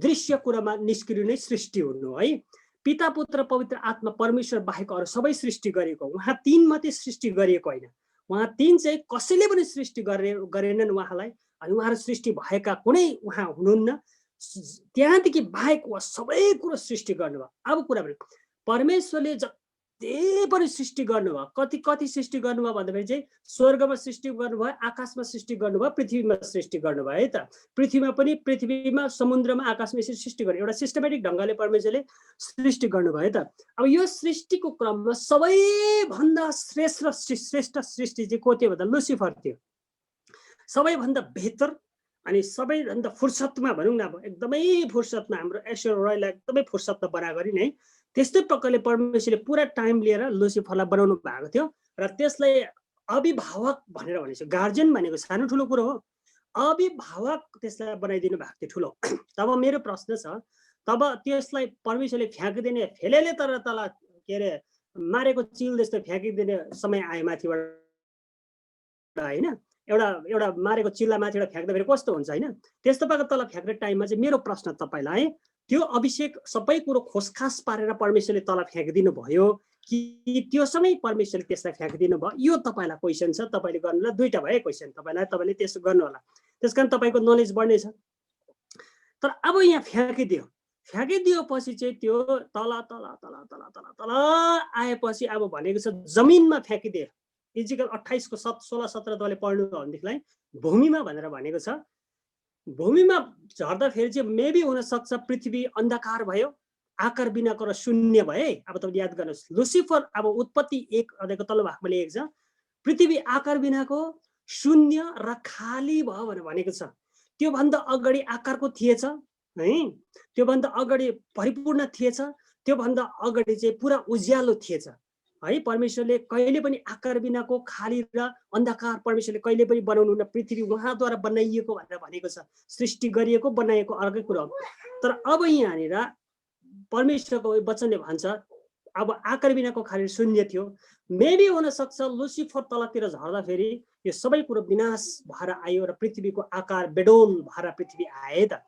दृश्य कुरामा निस्किनु नै सृष्टि हुनु है। पिता पुत्र पवित्र आत्मा परमेश्वर बाहेक अरू सबै सृष्टि गरिएको, उहाँ तीन मात्रै सृष्टि गरिएको होइन, उहाँ तीन चाहिँ कसैले पनि सृष्टि गरेनन् उहाँलाई, अनि उहाँहरू सृष्टि भएका कुनै उहाँ हुनुहुन्न, त्यहाँदेखि बाहेक उहाँ सबै कुरो सृष्टि गर्नुभयो। अब कुरा भने परमेश्वरले जति पनि सृष्टि गर्नुभयो, कति कति सृष्टि गर्नुभयो भन्दाखेरि चाहिँ स्वर्गमा सृष्टि गर्नुभयो, आकाशमा सृष्टि गर्नुभयो, पृथ्वीमा सृष्टि गर्नुभयो है त। पृथ्वीमा पनि, पृथ्वीमा समुद्रमा आकाशमा यसरी सृष्टि गर्नु, एउटा सिस्टमेटिक ढङ्गले परमेश्वरले सृष्टि गर्नुभयो है त। अब यो सृष्टिको क्रममा सबैभन्दा श्रेष्ठ सृष्टि चाहिँ को थियो भन्दा लुसिफर थियो, सबैभन्दा बेहतर अनि सबैभन्दा फुर्सदमा भनौँ न, अब एकदमै फुर्सदमा हाम्रो ऐश्वर्या रायलाई एकदमै फुर्सदमा बना गरी नै त्यस्तै प्रकारले परमेश्वरले पुरा टाइम लिएर लुसिफरलाई बनाउनु भएको थियो र त्यसलाई अभिभावक भनेर भनेको, गार्जियन भनेको सानो ठुलो कुरो हो, अभिभावक त्यसलाई बनाइदिनु भएको थियो ठुलो। तब मेरो प्रश्न छ, तब त्यसलाई परमेश्वरले फ्याँकिदिने, फेलेले तर तल के अरे मारेको चिल जस्तो फ्याँकिदिने समय आयो माथिबाट होइन, एउटा मारेको चिल्ला माथिबाट फ्याँक्दाखेरि कस्तो हुन्छ होइन, त्यस्तो प्रकार तल फ्याँक्ने टाइममा चाहिँ मेरो प्रश्न तपाईँलाई, त्यो अभिषेक सबै कुरो खोसखास पारेर परमेश्वरले तल फ्याँकिदिनु भयो कि त्योसँगै परमेश्वरले त्यसलाई फ्याँकिदिनु भयो? यो तपाईँलाई क्वेसन छ, तपाईँले गर्नुलाई दुईवटा भयो क्वेसन तपाईँले त्यसो गर्नु होला, त्यस कारण तपाईँको नलेज बढ्नेछ। तर अब यहाँ फ्याँकिदिएपछि चाहिँ त्यो तल तल तल तल तल तल आएपछि अब भनेको छ जमिनमा फ्याँकिदियो। इजिकल 28 को 16-17 तपाईँले पढ्नु हो भनेदेखिलाई भूमिमा भनेर भनेको छ। भूमिमा झर्दाखेरि चाहिँ मेबी हुनसक्छ पृथ्वी अन्धकार भयो, आकार बिनाको र शून्य भए। अब तपाईँले याद गर्नुहोस्, लुसिफर अब उत्पत्ति 1 अध्यायको तल्लो भागमा लेखेको छ पृथ्वी आकार बिनाको शून्य र खाली भयो भनेर भनेको छ। त्योभन्दा अगाडि आकारको थिएछ है, त्योभन्दा अगाडि परिपूर्ण थिएछ, त्योभन्दा अगाडि चाहिँ पुरा उज्यालो थिएछ है। परमेश्वरले कहिले पनि आकार बिनाको खाली र अन्धकार परमेश्वरले कहिले पनि बनाउनुहुन्न, पृथ्वी उहाँद्वारा बनाइएको भनेर भनेको छ। सृष्टि गरिएको बनाएको अर्कै कुरा हो। तर अब यहाँनिर परमेश्वरको वचनले भन्छ अब आकार बिनाको खाली शून्य थियो। मेबी हुनसक्छ लुसिफर तलतिर झर्दाखेरि यो सबै कुरो विनाश भएर आयो र पृथ्वीको आकार बेडोल भएर पृथ्वी आए त।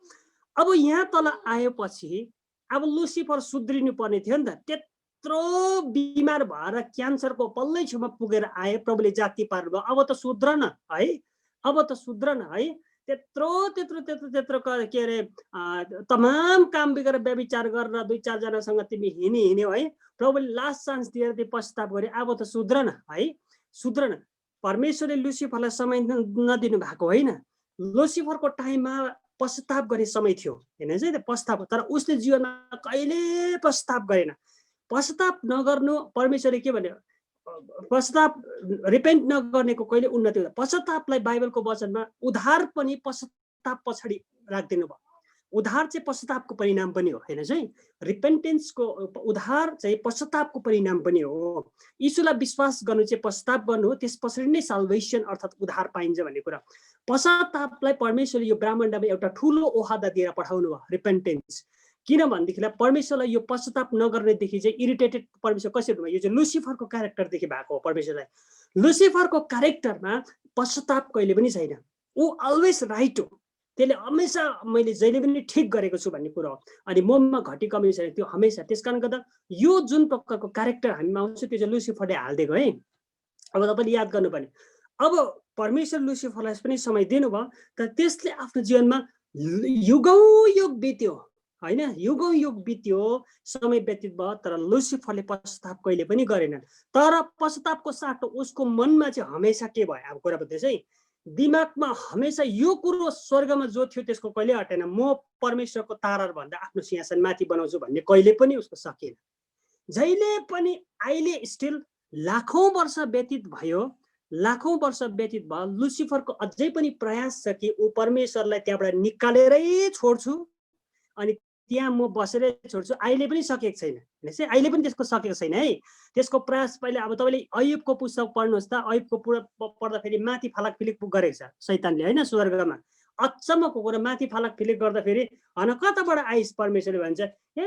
अब यहाँ तल आएपछि अब लुसिफर सुध्रिनु पर्ने थियो नि त। त्यत्रो बिमार भएर क्यान्सरको पल्लै छेउमा पुगेर आए, प्रभुले जाति पार्नुभयो। अब त सुध्र न है, अब त सुध्र न है। त्यत्रो के अरे तमाम काम बिगेर व्यभिचार गरेर 2-4 जनासँग तिमी हिँड्यौ है, प्रभुले लास्ट चान्स दिएर तिमी पश्चाताप गरे, अब त सुध्र न है, सुध्र न। परमेश्वरले लुसिफरलाई समय नदिनु भएको होइन, लुसिफरको टाइममा पश्चाताप गर्ने समय थियो होइन चाहिँ पश्चाताप। तर उसले जीवनमा कहिले पश्चाताप गरेन। पश्चाताप नगर्नु, परमेश्वरले के भन्यो, पश्चाताप रिपेन्ट नगर्नेको कहिले उन्नति हुँदैन। पश्चातापलाई बाइबलको वचनमा उद्धार पनि पश्चाताप पछाडि राखिदिनु भयो। उद्धार चाहिँ पश्चातापको परिणाम पनि हो होइन चाहिँ, रिपेन्टेन्सको उद्धार चाहिँ पश्चातापको परिणाम पनि हो। यीशुलाई विश्वास गर्नु चाहिँ पश्चाताप गर्नु हो, त्यस पछाडि नै साल्भेसन अर्थात् उद्धार पाइन्छ भन्ने कुरा। पश्चातापलाई परमेश्वरले यो ब्रह्माण्डमा एउटा ठुलो ओहदा दिएर पठाउनु भयो, रिपेन्टेन्स। किनभनेदेखिलाई परमेश्वरलाई यो पश्चाताप नगर्नेदेखि चाहिँ इरिटेटेड परमेश्वर कसरी हुनुभयो, यो चाहिँ लुसिफरको क्यारेक्टरदेखि भएको हो। परमेश्वरलाई लुसिफरको क्यारेक्टरमा पश्चाताप कहिले पनि छैन, ऊ अलवेज राइट हो। त्यसले हमेसा मैले जहिले पनि ठिक गरेको छु भन्ने कुरा हो। अनि ममा घटी कमी छैन त्यो हमेसा। त्यस कारण गर्दा यो जुन प्रकारको क्यारेक्टर हामीमा आउँछ त्यो चाहिँ लुसिफरले हालिदिएको है। अब तपाईँले याद गर्नुपर्ने, अब परमेश्वर लुसिफरलाई पनि समय दिनुभयो, तर त्यसले आफ्नो जीवनमा युगौँ युग बित्यो होइन, युगौँ युग बित्यो, समय व्यतीत भयो, तर लुसिफरले पश्चाताप कहिले पनि गरेनन्। तर पश्चातापको साटो उसको मनमा चाहिँ हमेसा के भयो, अब कुरा बुझ्दैछ है, दिमागमा हमेसा यो कुरो स्वर्गमा जो थियो त्यसको कहिले हटेन, म परमेश्वरको तारा भन्दा आफ्नो सिंहासन माथि बनाउँछु भन्ने कहिले पनि उसको सकेन। जहिले पनि अहिले स्टिल लाखौँ वर्ष व्यतीत भयो, लाखौँ वर्ष व्यतीत भयो, लुसिफरको अझै पनि प्रयास छ कि ऊ परमेश्वरलाई त्यहाँबाट निकालेरै छोड्छु अनि त्यहाँ म बसेरै छोड्छु। अहिले पनि सकेको छैन, अहिले पनि त्यसको सकेको छैन है। त्यसको प्रयास पहिले अब तपाईँले अयुबको पुस्तक पढ्नुहोस् त, अयुबको पढ्दाखेरि माथि फालाक फिलिक गरेको छ शैतानले होइन स्वर्गमा। अचम्मको कुरा, माथि फालाक फिलिक गर्दाखेरि होइन कताबाट आइस, परमेश्वरले भन्छ ए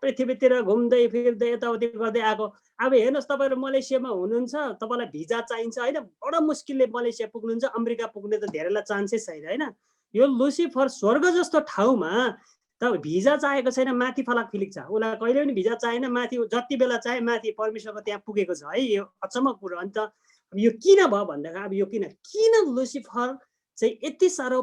पृथ्वीतिर घुम्दै फिर्दै यताउति गर्दै आएको। अब हेर्नुहोस् तपाईँहरू मलेसियामा हुनुहुन्छ, तपाईँलाई भिजा चाहिन्छ होइन, बडो मुस्किलले मलेसिया पुग्नुहुन्छ, अमेरिका पुग्ने त धेरैलाई चान्सै छैन होइन। यो लुसिफर स्वर्ग जस्तो ठाउँमा त भिजा चाहेको छैन, माथि फलाक फिलिक छ, उसलाई कहिले पनि भिजा चाहेन, माथि जति बेला चाहे माथि परमेश्वरको त्यहाँ पुगेको छ है। यो अचम्मको कुरो। अन्त यो किन भयो भन्दाखेरि अब यो किन लुसिफर चाहिँ यति साह्रो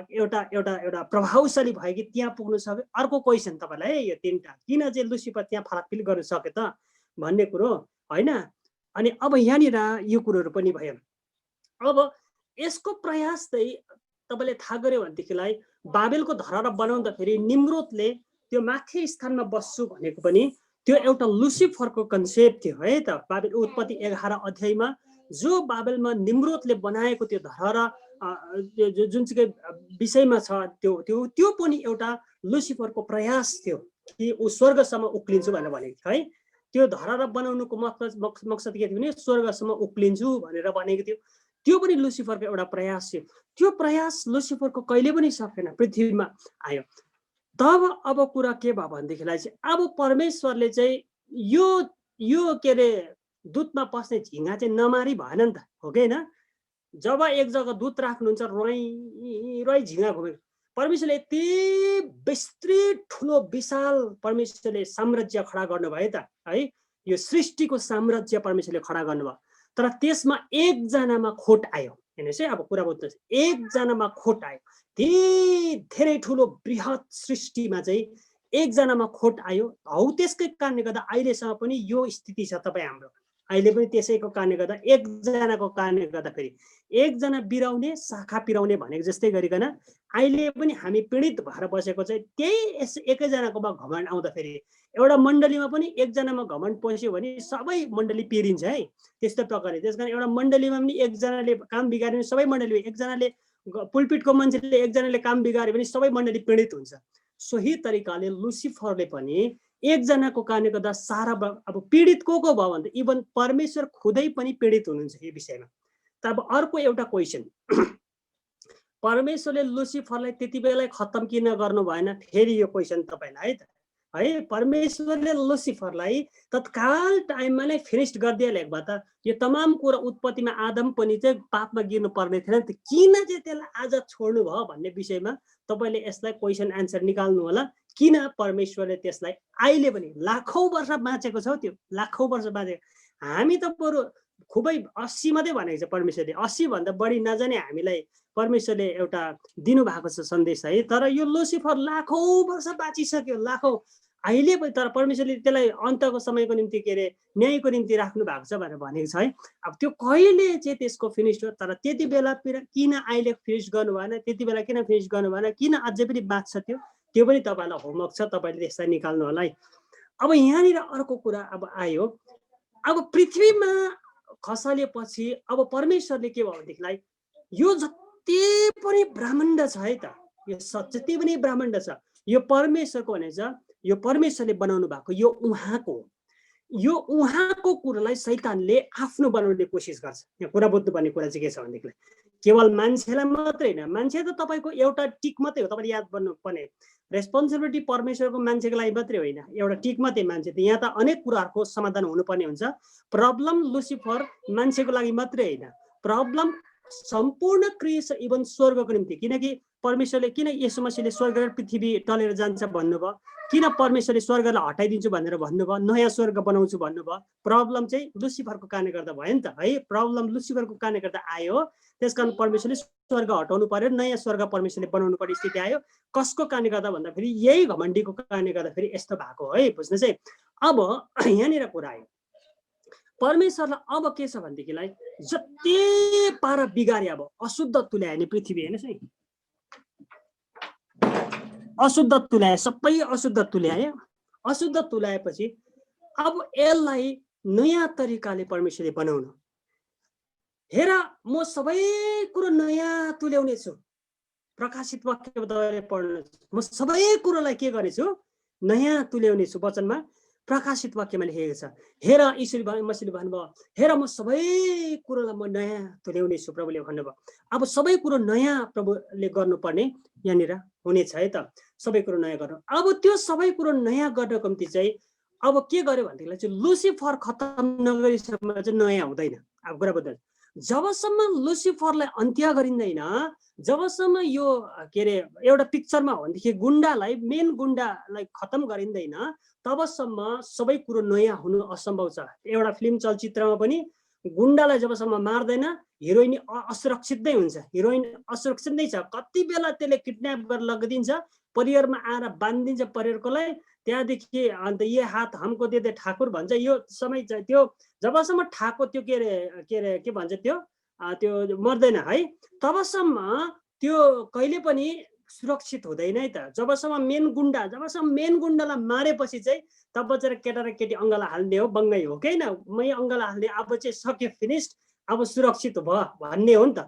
एउटा एउटा एउटा प्रभावशाली भयो कि त्यहाँ पुग्नु सक्यो? अर्को क्वेसन तपाईँलाई है, यो तीनटा किन चाहिँ लुसिफर त्यहाँ फलाकफिल गर्न सक्यो त भन्ने कुरो होइन। अनि अब यहाँनिर यो कुरोहरू पनि भयो। अब यसको प्रयास चाहिँ तपाईँले थाहा गऱ्यो भनेदेखिलाई बाबेलको धरहरा बनाउँदाखेरि निम्रोदले त्यो माथि स्थानमा बस्छु भनेको पनि त्यो एउटा लुसिफरको कन्सेप्ट थियो है त। बाबेल उत्पत्ति 11 अध्यायमा जो बाबेलमा निम्रोदले बनाएको त्यो धरहरा जुन चाहिँ विषयमा छ त्यो त्यो त्यो पनि एउटा लुसिफरको प्रयास थियो कि ऊ स्वर्गसम्म उक्लिन्छु भनेर भनेको थियो है। त्यो धरहरा बनाउनुको मकसद के थियो भने स्वर्गसम्म उक्लिन्छु भनेर भनेको थियो। त्यो पनि लुसिफरको एउटा प्रयास थियो। त्यो प्रयास लुसिफरको कहिले पनि सकेन, पृथ्वीमा आयो। तब अब कुरा के भयो भनेदेखिलाई चाहिँ अब परमेश्वरले चाहिँ यो के अरे दूतमा पस्ने झिङ्गा चाहिँ नमारी भएन नि त, हो कि होइन। जब एक जग्गा दूत राख्नुहुन्छ रोइ झिङ्गा घुमेको, परमेश्वरले यति विस्तृत ठुलो विशाल परमेश्वरले साम्राज्य खडा गर्नुभयो त है। यो सृष्टिको साम्राज्य परमेश्वरले खडा गर्नुभयो, तर त्यसमा एकजनामा खोट आयो। हेर्नुहोस् है, अब कुरा बुझ्नुहोस्, एकजनामा खोट आयो। धेरै ठुलो बृहत सृष्टिमा चाहिँ एकजनामा खोट आयो। हौ त्यसकै कारणले गर्दा अहिलेसम्म पनि यो स्थिति छ तपाईँ हाम्रो, अहिले पनि त्यसैको कारणले गर्दा एकजनाको कारणले गर्दा फेरि एकजना बिराउने शाखा पिराउने भनेको जस्तै गरिकन अहिले पनि हामी पीडित भएर बसेको चाहिँ त्यही एकैजनाकोमा घमण्ड आउँदाखेरि एउटा मण्डलीमा पनि एकजनामा घमण्ड पस्यो भने सबै मण्डली पिरिन्छ है। त्यस्तो प्रकारले त्यस कारण एउटा मण्डलीमा पनि एकजनाले काम बिगार्यो भने सबै मण्डली, एकजनाले पुलपिटको मान्छेले एकजनाले काम बिगार्यो भने सबै मण्डली पीडित हुन्छ। सोही तरिकाले लुसिफरले पनि एकजनाको कारणले गर्दा सारा अब पीडित को भयो भने इभन परमेश्वर खुदै पनि पीडित हुनुहुन्छ यो विषयमा। त अब अर्को एउटा क्वेसन, परमेश्वरले लुसिफरलाई त्यति बेला खत्तम किन गर्नु भएन? फेरि यो क्वेसन तपाईँलाई है त है। परमेश्वरले लुसिफरलाई तत्काल टाइममा नै फिनिस्ड गरिदिइहालेको भए त यो तमाम कुरा उत्पत्तिमा आदम पनि चाहिँ पापमा गिर्नु पर्ने थिएन नि त, किन चाहिँ त्यसलाई आज छोड्नु भयो भन्ने विषयमा तपाईँले यसलाई क्वेसन एन्सर निकाल्नु होला। किन परमेश्वरले त्यसलाई अहिले पनि लाखौँ वर्ष बाँचेको छ, त्यो लाखौँ वर्ष बाँचेको। हामी त बरु खुबै 80 मात्रै भनेको छ परमेश्वरले, 80 भन्दा बढी नजाने हामीलाई परमेश्वरले एउटा दिनुभएको छ सन्देश है। तर यो लुसिफर लाखौँ वर्ष बाँचिसक्यो, लाखौँ अहिले पनि। तर परमेश्वरले त्यसलाई अन्तको समयको निम्ति के अरे न्यायको निम्ति राख्नु भएको छ भनेर भनेको छ है। अब त्यो कहिले चाहिँ त्यसको फिनिस हो, तर त्यति बेला किन अहिले फिनिस गर्नु भएन, त्यति बेला किन फिनिस गर्नु भएन, किन अझै पनि बाँच्छ त्यो पनि तपाईँलाई होमवर्क छ, तपाईँले त्यसलाई निकाल्नु होला है। अब यहाँनिर अर्को कुरा अब आयो, अब पृथ्वीमा खसालेपछि अब परमेश्वरले के भयो भनेदेखिलाई यो जति पनि ब्रह्माण्ड छ है त, यो जति पनि ब्रह्माण्ड छ यो परमेश्वरको भनेछ, यो परमेश्वरले बनाउनु भएको, यो उहाँको कुरालाई शैतानले आफ्नो बनाउने कोसिस गर्छ। यहाँ कुरा बुझ्नुपर्ने कुरा चाहिँ के छ भनेदेखिलाई केवल मान्छेलाई मात्रै होइन, मान्छे त तपाईँको एउटा टिक मात्रै हो, तपाईँले याद गर्नुपर्ने रेस्पोन्सिबिलिटी परमेश्वरको मान्छेको लागि मात्रै होइन, एउटा टिक मात्रै मान्छे त। यहाँ त अनेक कुराहरूको समाधान हुनुपर्ने हुन्छ। प्रब्लम लुसिफर मान्छेको लागि मात्रै होइन, प्रब्लम सम्पूर्ण क्रिएसन इभन स्वर्गको निम्ति। किनकि परमेश्वरले किन येशू मसीहले स्वर्ग र पृथ्वी टलेर जान्छ भन्नुभयो, किन परमेश्वरले स्वर्गलाई हटाइदिन्छु भनेर भन्नुभयो, नयाँ स्वर्ग बनाउँछु भन्नुभयो, प्रब्लम चाहिँ लुसिफरको कारणले गर्दा भयो नि त है। प्रब्लम लुसिफरको कारणले गर्दा आयो, त्यस कारण परमेश्वरले स्वर्ग हटाउनु पर्यो, नयाँ स्वर्ग परमेश्वरले बनाउनु पर्ने स्थिति आयो। कसको कारणले गर्दा भन्दाखेरि यही घमण्डीको कारणले गर्दाखेरि यस्तो भएको है, बुझ्नुहोस् है। अब यहाँनिर कुरा आयो, परमेश्वरलाई अब के छ भनेदेखिलाई जति पारा बिगारे, अब अशुद्ध तुल्यायो नि पृथ्वी, हेर्नुहोस् है, अशुद्ध तुल्यायो, सबै अशुद्ध तुल्यायो। अशुद्ध तुल्याएपछि अब यसलाई नयाँ तरिकाले परमेश्वरले बनाउनु, हेर म सबै कुरो नयाँ तुल्याउने छु। प्रकाशित वाक्य पढ्नु, म सबै कुरोलाई के गर्नेछु, नयाँ तुल्याउने छु। वचनमा प्रकाशित वाक्यमा लेखेको छ, हेर ईश्वर मसीहले भन्नुभयो, हेर म सबै कुरोलाई म नयाँ तुल्याउने छु प्रभुले भन्नुभयो। अब सबै कुरो नयाँ प्रभुले गर्नुपर्ने यहाँनिर हुनेछ है त, सबै कुरो नयाँ गर्नु। अब त्यो सबै कुरो नयाँ गर्नको निम्ति चाहिँ अब के गर्यो भनेदेखिलाई चाहिँ लुसिफर खत्तम नगरीसम्म चाहिँ नयाँ हुँदैन। अब कुरा बुझ्नु, जबसम्म लुसिफरलाई अन्त्य गरिँदैन, जबसम्म यो के अरे एउटा पिक्चरमा हो भनेदेखि गुन्डालाई, मेन गुन्डालाई खत्तम गरिँदैन, तबसम्म सबै कुरो नयाँ हुनु असम्भव छ। एउटा फिल्म चलचित्रमा पनि गुन्डालाई जबसम्म मार्दैन, हिरोइन असुरक्षित नै हुन्छ, हिरोइन असुरक्षित नै छ। कति बेला त्यसले किडन्याप गरेर लगिदिन्छ, परिवारमा आएर बाँधिदिन्छ परिवारकोलाई, त्यहाँदेखि अन्त ये हात हमको दे दे ठाकुर भन्छ। यो समय चाहिँ त्यो जबसम्म ठाकुर त्यो के भन्छ त्यो मर्दैन है, तबसम्म त्यो कहिले पनि सुरक्षित हुँदैन है त। जबसम्म मेन गुन्डालाई मारेपछि चाहिँ तब चाहिँ केटा र केटी अङ्गाला हाल्ने हो, बङ्गाई हो कि होइन, मै अङ्गाला हाल्ने, अब चाहिँ सक्यो, फिनिस्ड, अब सुरक्षित भयो भन्ने हो नि त।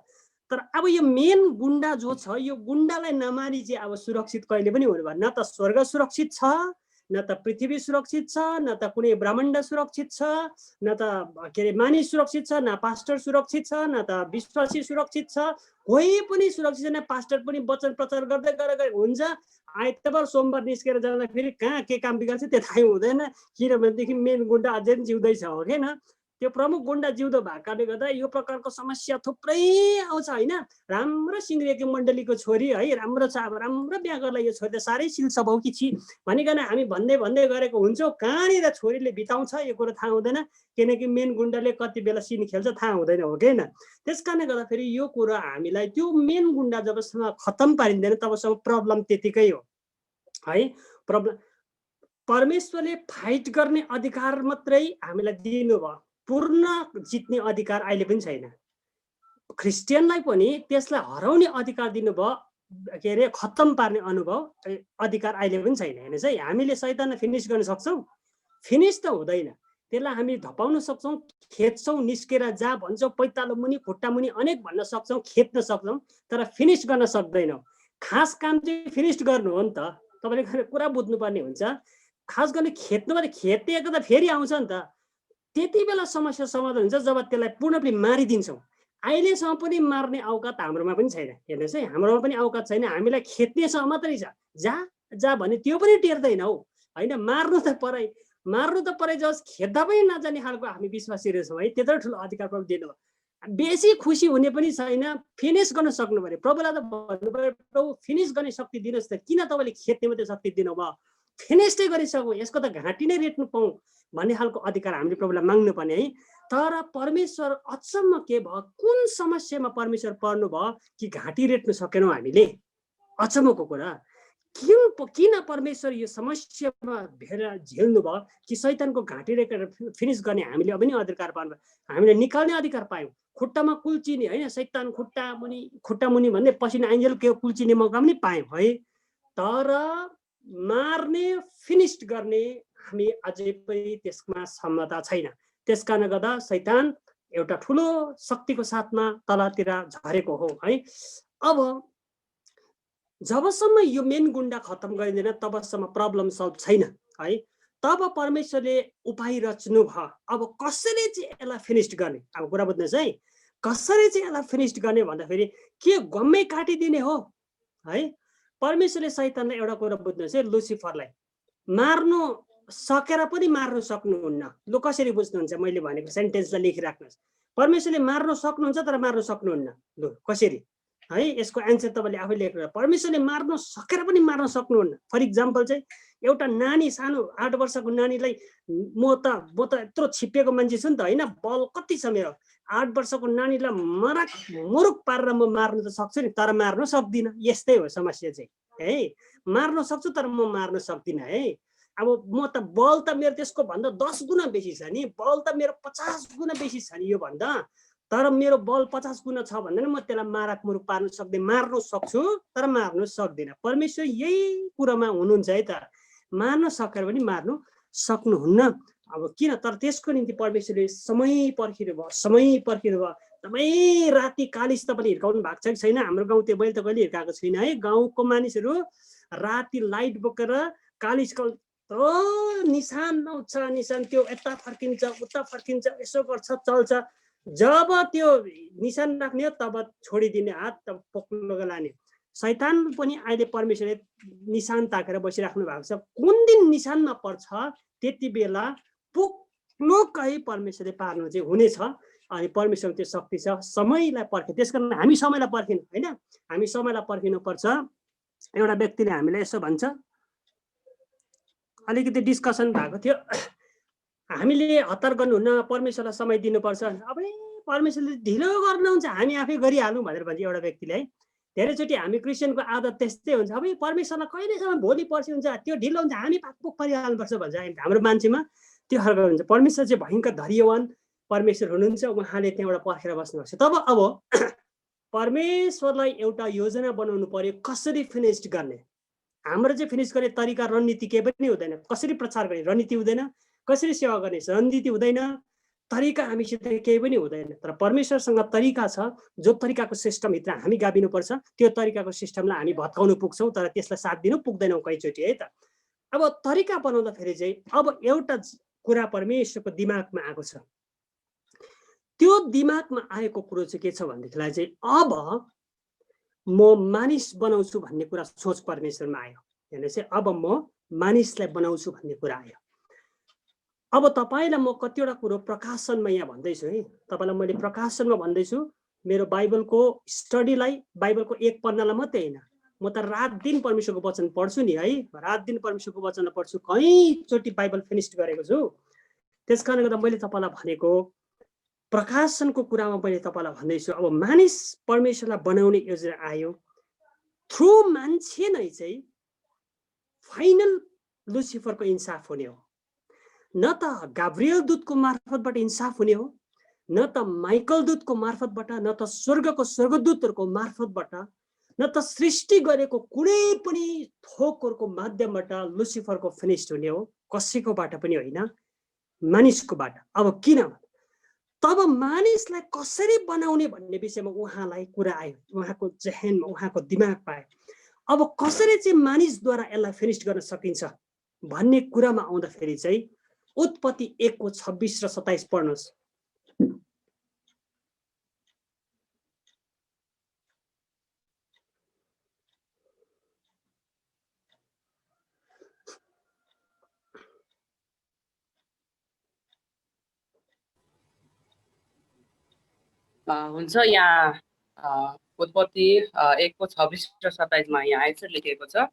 तर अब यो मेन गुन्डा जो छ, यो गुन्डालाई नमारी चाहिँ अब सुरक्षित कहिले पनि हुनु भएन। न त स्वर्ग सुरक्षित छ, न त पृथ्वी सुरक्षित छ, न त कुनै ब्रह्माण्ड सुरक्षित छ, न त के अरे मानिस सुरक्षित छ, न पास्टर सुरक्षित छ, न त विश्वासी सुरक्षित छ, कोही पनि सुरक्षित छैन। पास्टर पनि वचन प्रचार गर्दै गरेर हुन्छ, आइतबार सोमबार निस्केर जाँदाखेरि कहाँ के काम बिगार्छ त्यो थाहै हुँदैन, किनभनेदेखि मेन गुन्डा अझै जिउँदैछ हो कि न। त्यो प्रमुख गुन्डा जिउँदो भएको कारणले गर्दा यो प्रकारको समस्या थुप्रै आउँछ होइन। राम्रो सिङ्ग्रिएकी मण्डलीको छोरी है, राम्रो छ, अब राम्रो बिहा गर्ला यो छोरी त साह्रै सिल स्वभावकी छि भनिकन हामी भन्दै गरेको हुन्छौँ, कहाँनिर छोरीले बिताउँछ यो कुरो थाहा हुँदैन, किनकि मेन गुन्डाले कति बेला सिन खेल्छ थाहा हुँदैन हो कि न। त्यस कारणले गर्दाखेरि यो कुरा हामीलाई त्यो मेन गुन्डा जबसम्म खत्तम पारिँदैन तबसम्म प्रब्लम त्यतिकै हो है। प्रब्लम परमेश्वरले फाइट गर्ने अधिकार मात्रै हामीलाई दिनुभयो, पूर्ण जित्ने अधिकार अहिले पनि छैन। क्रिस्चियनलाई पनि त्यसलाई हराउने अधिकार दिनुभयो, के अरे खत्तम पार्ने अधिकार अहिले पनि छैन। हेर्नुहोस् है, हामीले शैतानलाई फिनिस गर्न सक्छौँ? फिनिस त हुँदैन। त्यसलाई हामी धपाउन सक्छौँ, खेद्छौँ, निस्केर जा भन्छौँ, पैतालो मुनि खुट्टा मुनि अनेक भन्न सक्छौँ, खेद्न सक्छौँ, तर फिनिस गर्न सक्दैनौँ। खास काम चाहिँ फिनिस गर्नु हो नि त। तपाईँले कुरा बुझ्नुपर्ने हुन्छ। खास गर्ने खेद्नुमा त खेदिएको त फेरि आउँछ नि त। त्यति बेला समस्या समाधान हुन्छ जब त्यसलाई पूर्णपले मारिदिन्छौँ। अहिलेसम्म पनि मार्ने औकात हाम्रोमा पनि छैन। हेर्नुहोस् है, हाम्रोमा पनि औकात छैन, हामीलाई खेद्नेसम्म मात्रै छ। जा भने त्यो पनि टेर्दैन हौ होइन। मार्नु त परै जस खेद्दा पनि नजाने खालको हामी विश्वासीहरू छौँ है। त्यत्रो ठुलो अधिकार प्रभु दिनुभयो। बेसी खुसी हुने पनि छैन, फिनिस गर्न सक्नु पर्यो। प्रभुलाई त भन्नु पर्यो, प्रभु फिनिस गर्ने शक्ति दिनुहोस् त, किन तपाईँले खेद्ने मात्रै शक्ति दिनुभयो, फिनिस चाहिँ गरिसकौँ, यसको त घाँटी नै रेट्नु पाऊँ भन्ने खालको अधिकार हामीले प्रभुलाई माग्नु पर्ने है। तर परमेश्वर अचम्म के भयो, कुन समस्यामा परमेश्वर पर्नु भयो कि घाँटी रेट्नु सकेनौँ हामीले? अचम्मको कुरा। किन परमेश्वर यो समस्यामा भेर झेल्नु भयो कि शैतानको घाँटी रेखेर फिनिस गर्ने हामीले पनि अधिकार पाउनु भयो, हामीले निकाल्ने अधिकार पायौँ। खुट्टामा कुल्चिने होइन, शैतान खुट्टा मुनि भन्ने पसिना एन्जल के कुल्चिने मौका पनि पायौँ है। तर मार्ने फिनिस्ड गर्ने हामी अझै पनि त्यसमा क्षमता छैन। त्यस कारणले गर्दा शैतान एउटा ठुलो शक्तिको साथमा तलतिर झरेको हो है। अब जबसम्म यो मेन गुन्डा खत्तम गरिँदैन तबसम्म प्रब्लम सल्भ छैन है। तब परमेश्वरले उपाय रच्नु भयो, अब कसरी चाहिँ यसलाई फिनिस्ड गर्ने। अब कुरा बुझ्नुहोस् है, कसरी चाहिँ यसलाई फिनिस्ड गर्ने भन्दाखेरि के गम्मै काटिदिने हो है। परमेश्वरले शैतानलाई एउटा कुरा बुझ्नुहोस् है, लुसिफरलाई मार्नु सकेर पनि मार्नु सक्नुहुन्न। लु कसरी बुझ्नुहुन्छ, मैले भनेको सेन्टेन्सलाई लेखिराख्नुहोस्। परमेश्वरले मार्नु सक्नुहुन्छ तर मार्नु सक्नुहुन्न। लु कसरी है, यसको एन्सर तपाईँले आफै लेख्नु। परमेश्वरले मार्नु सकेर पनि मार्न सक्नुहुन्न। फर इक्जाम्पल चाहिँ एउटा नानी, सानो 8 वर्षको नानीलाई म त यत्रो छिप्पिएको मान्छे छु नि त होइन, बल कति छ मेरो, 8 वर्षको नानीलाई मुरुक पारेर म मार्नु त सक्छु नि, तर मार्नु सक्दिनँ। यस्तै हो समस्या चाहिँ है। मार्न सक्छु तर म मार्न सक्दिनँ है। अब म त बल त मेरो त्यसको भन्दा 10 गुणा बेसी छ नि, बल त मेरो 50 गुणा बेसी छ नि यो भन्दा, तर मेरो बल 50 गुणा छ भन्दा म त्यसलाई मारक मुरुक पार्न सक्दिनँ। मार्न सक्छु तर मार्नु सक्दिनँ। परमेश्वर यही कुरामा हुनुहुन्छ है त, मार्न सकेर पनि मार्नु सक्नुहुन्न। अब किन, तर त्यसको निम्ति परमेश्वरले समय पर्खिनु भयो। तपाईँ राति कालिस तपाईँले हिर्काउनु भएको छ कि छैन? हाम्रो गाउँ त्यो मैले त कहिले हिर्काएको छुइनँ है। गाउँको मानिसहरू राति लाइट बोकेर कालिसको यस्तो निशान आउँछ, निशान त्यो यता फर्किन्छ उता फर्किन्छ यसो गर्छ चल्छ। जब त्यो निशान राख्ने हो तब छोडिदिने हात, तब पक्नुको लाने। शैतान पनि अहिले परमेश्वरले निशान ताकेर बसिराख्नु भएको छ। कुन दिन निशानमा पर्छ त्यति बेला पुग्नुकै परमेश्वरले पार्नु चाहिँ हुनेछ। अनि परमेश्वरको त्यो शक्ति छ, समयलाई पर्खे। त्यसकारण हामी समयलाई पर्खिनु होइन, हामी समयलाई पर्खिनुपर्छ। एउटा व्यक्तिले हामीलाई यसो भन्छ, अलिकति डिस्कसन भएको थियो, हामीले हतार गर्नुहुन्न, परमेश्वरलाई समय दिनुपर्छ। अब परमेश्वरले ढिलो गर्नुहुन्छ, हामी आफै गरिहालौँ भनेर भन्छ एउटा व्यक्तिले है। धेरैचोटि हामी क्रिस्चियनको आदत त्यस्तै हुन्छ, अब परमेश्वरलाई कहिलेसम्म भोलि पर्सि हुन्छ, त्यो ढिलो हुन्छ, हामी पाकपुक परिहाल्नुपर्छ भन्छ हाम्रो मान्छेमा। त्यो खालको हुन्छ। परमेश्वर चाहिँ भयङ्कर धैर्यवान परमेश्वर हुनुहुन्छ, उहाँले त्यहाँबाट पर्खेर बस्नुभएको छ। तब अब परमेश्वरलाई एउटा योजना बनाउनु पर्यो, कसरी फिनिस्ड गर्ने। हाम्रो चाहिँ फिनिस गर्ने तरिका रणनीति केही पनि हुँदैन, कसरी प्रचार गर्ने रणनीति हुँदैन, कसरी सेवा गर्ने रणनीति हुँदैन, तरिका हामीसित केही पनि हुँदैन। तर परमेश्वरसँग तरिका छ, जो तरिकाको सिस्टमभित्र हामी गाभिनुपर्छ, त्यो तरिकाको सिस्टमलाई हामी भत्काउनु पुग्छौँ, तर त्यसलाई साथ दिनु पुग्दैनौँ कहीचोटि है त। अब तरिका बनाउँदाखेरि चाहिँ अब एउटा कुरा परमेश्वरको दिमागमा आएको छ। त्यो दिमागमा आएको कुरो चाहिँ के छ भनेदेखिलाई चाहिँ अब म मानिस बनाउँछु भन्ने कुरा सोच परमेश्वरमा आयो। हेर्नु चाहिँ अब म मानिसलाई बनाउँछु भन्ने कुरा आयो। अब तपाईँलाई म कतिवटा कुरो प्रकाशनमा यहाँ भन्दैछु है, तपाईँलाई मैले प्रकाशनमा भन्दैछु। मेरो बाइबलको स्टडीलाई, बाइबलको एक पन्नालाई मात्रै होइन, म त रात दिन परमेश्वरको वचन पढ्छु नि है, रात दिन परमेश्वरको वचन पढ्छु, कहीँचोटि बाइबल फिनिस्ड गरेको छु। त्यस कारणले गर्दा मैले तपाईँलाई भनेको प्रकाशनको कुरामा मैले तपाईँलाई भन्दैछु। अब मानिस परमेश्वरलाई बनाउने योजना आयो, थ्रु मान्छे नै चाहिँ फाइनल लुसिफरको इन्साफ हुने हो। न त गाब्रियल दूतको मार्फतबाट इन्साफ हुने हो, न त माइकल दूतको मार्फतबाट, न त स्वर्गको स्वर्गदूतहरूको मार्फतबाट, न त सृष्टि गरेको कुनै पनि थोकहरूको माध्यमबाट लुसिफरको फिनिस्ड हुने हो। कसैकोबाट पनि होइन, मानिसकोबाट। अब किन तब मानिसलाई कसरी बनाउने भन्ने विषयमा उहाँलाई कुरा आयो, उहाँको जहनमा, उहाँको दिमाग पाए। अब कसरी चाहिँ मानिसद्वारा यसलाई फिनिस्ड गर्न सकिन्छ भन्ने कुरामा आउँदाखेरि चाहिँ उत्पत्ति 1:26 र 27 पढ्नुहोस्। हुन्छ, यहाँ उत्पत्ति 1:26 र 27 यहाँ आइसर लेखेको छ।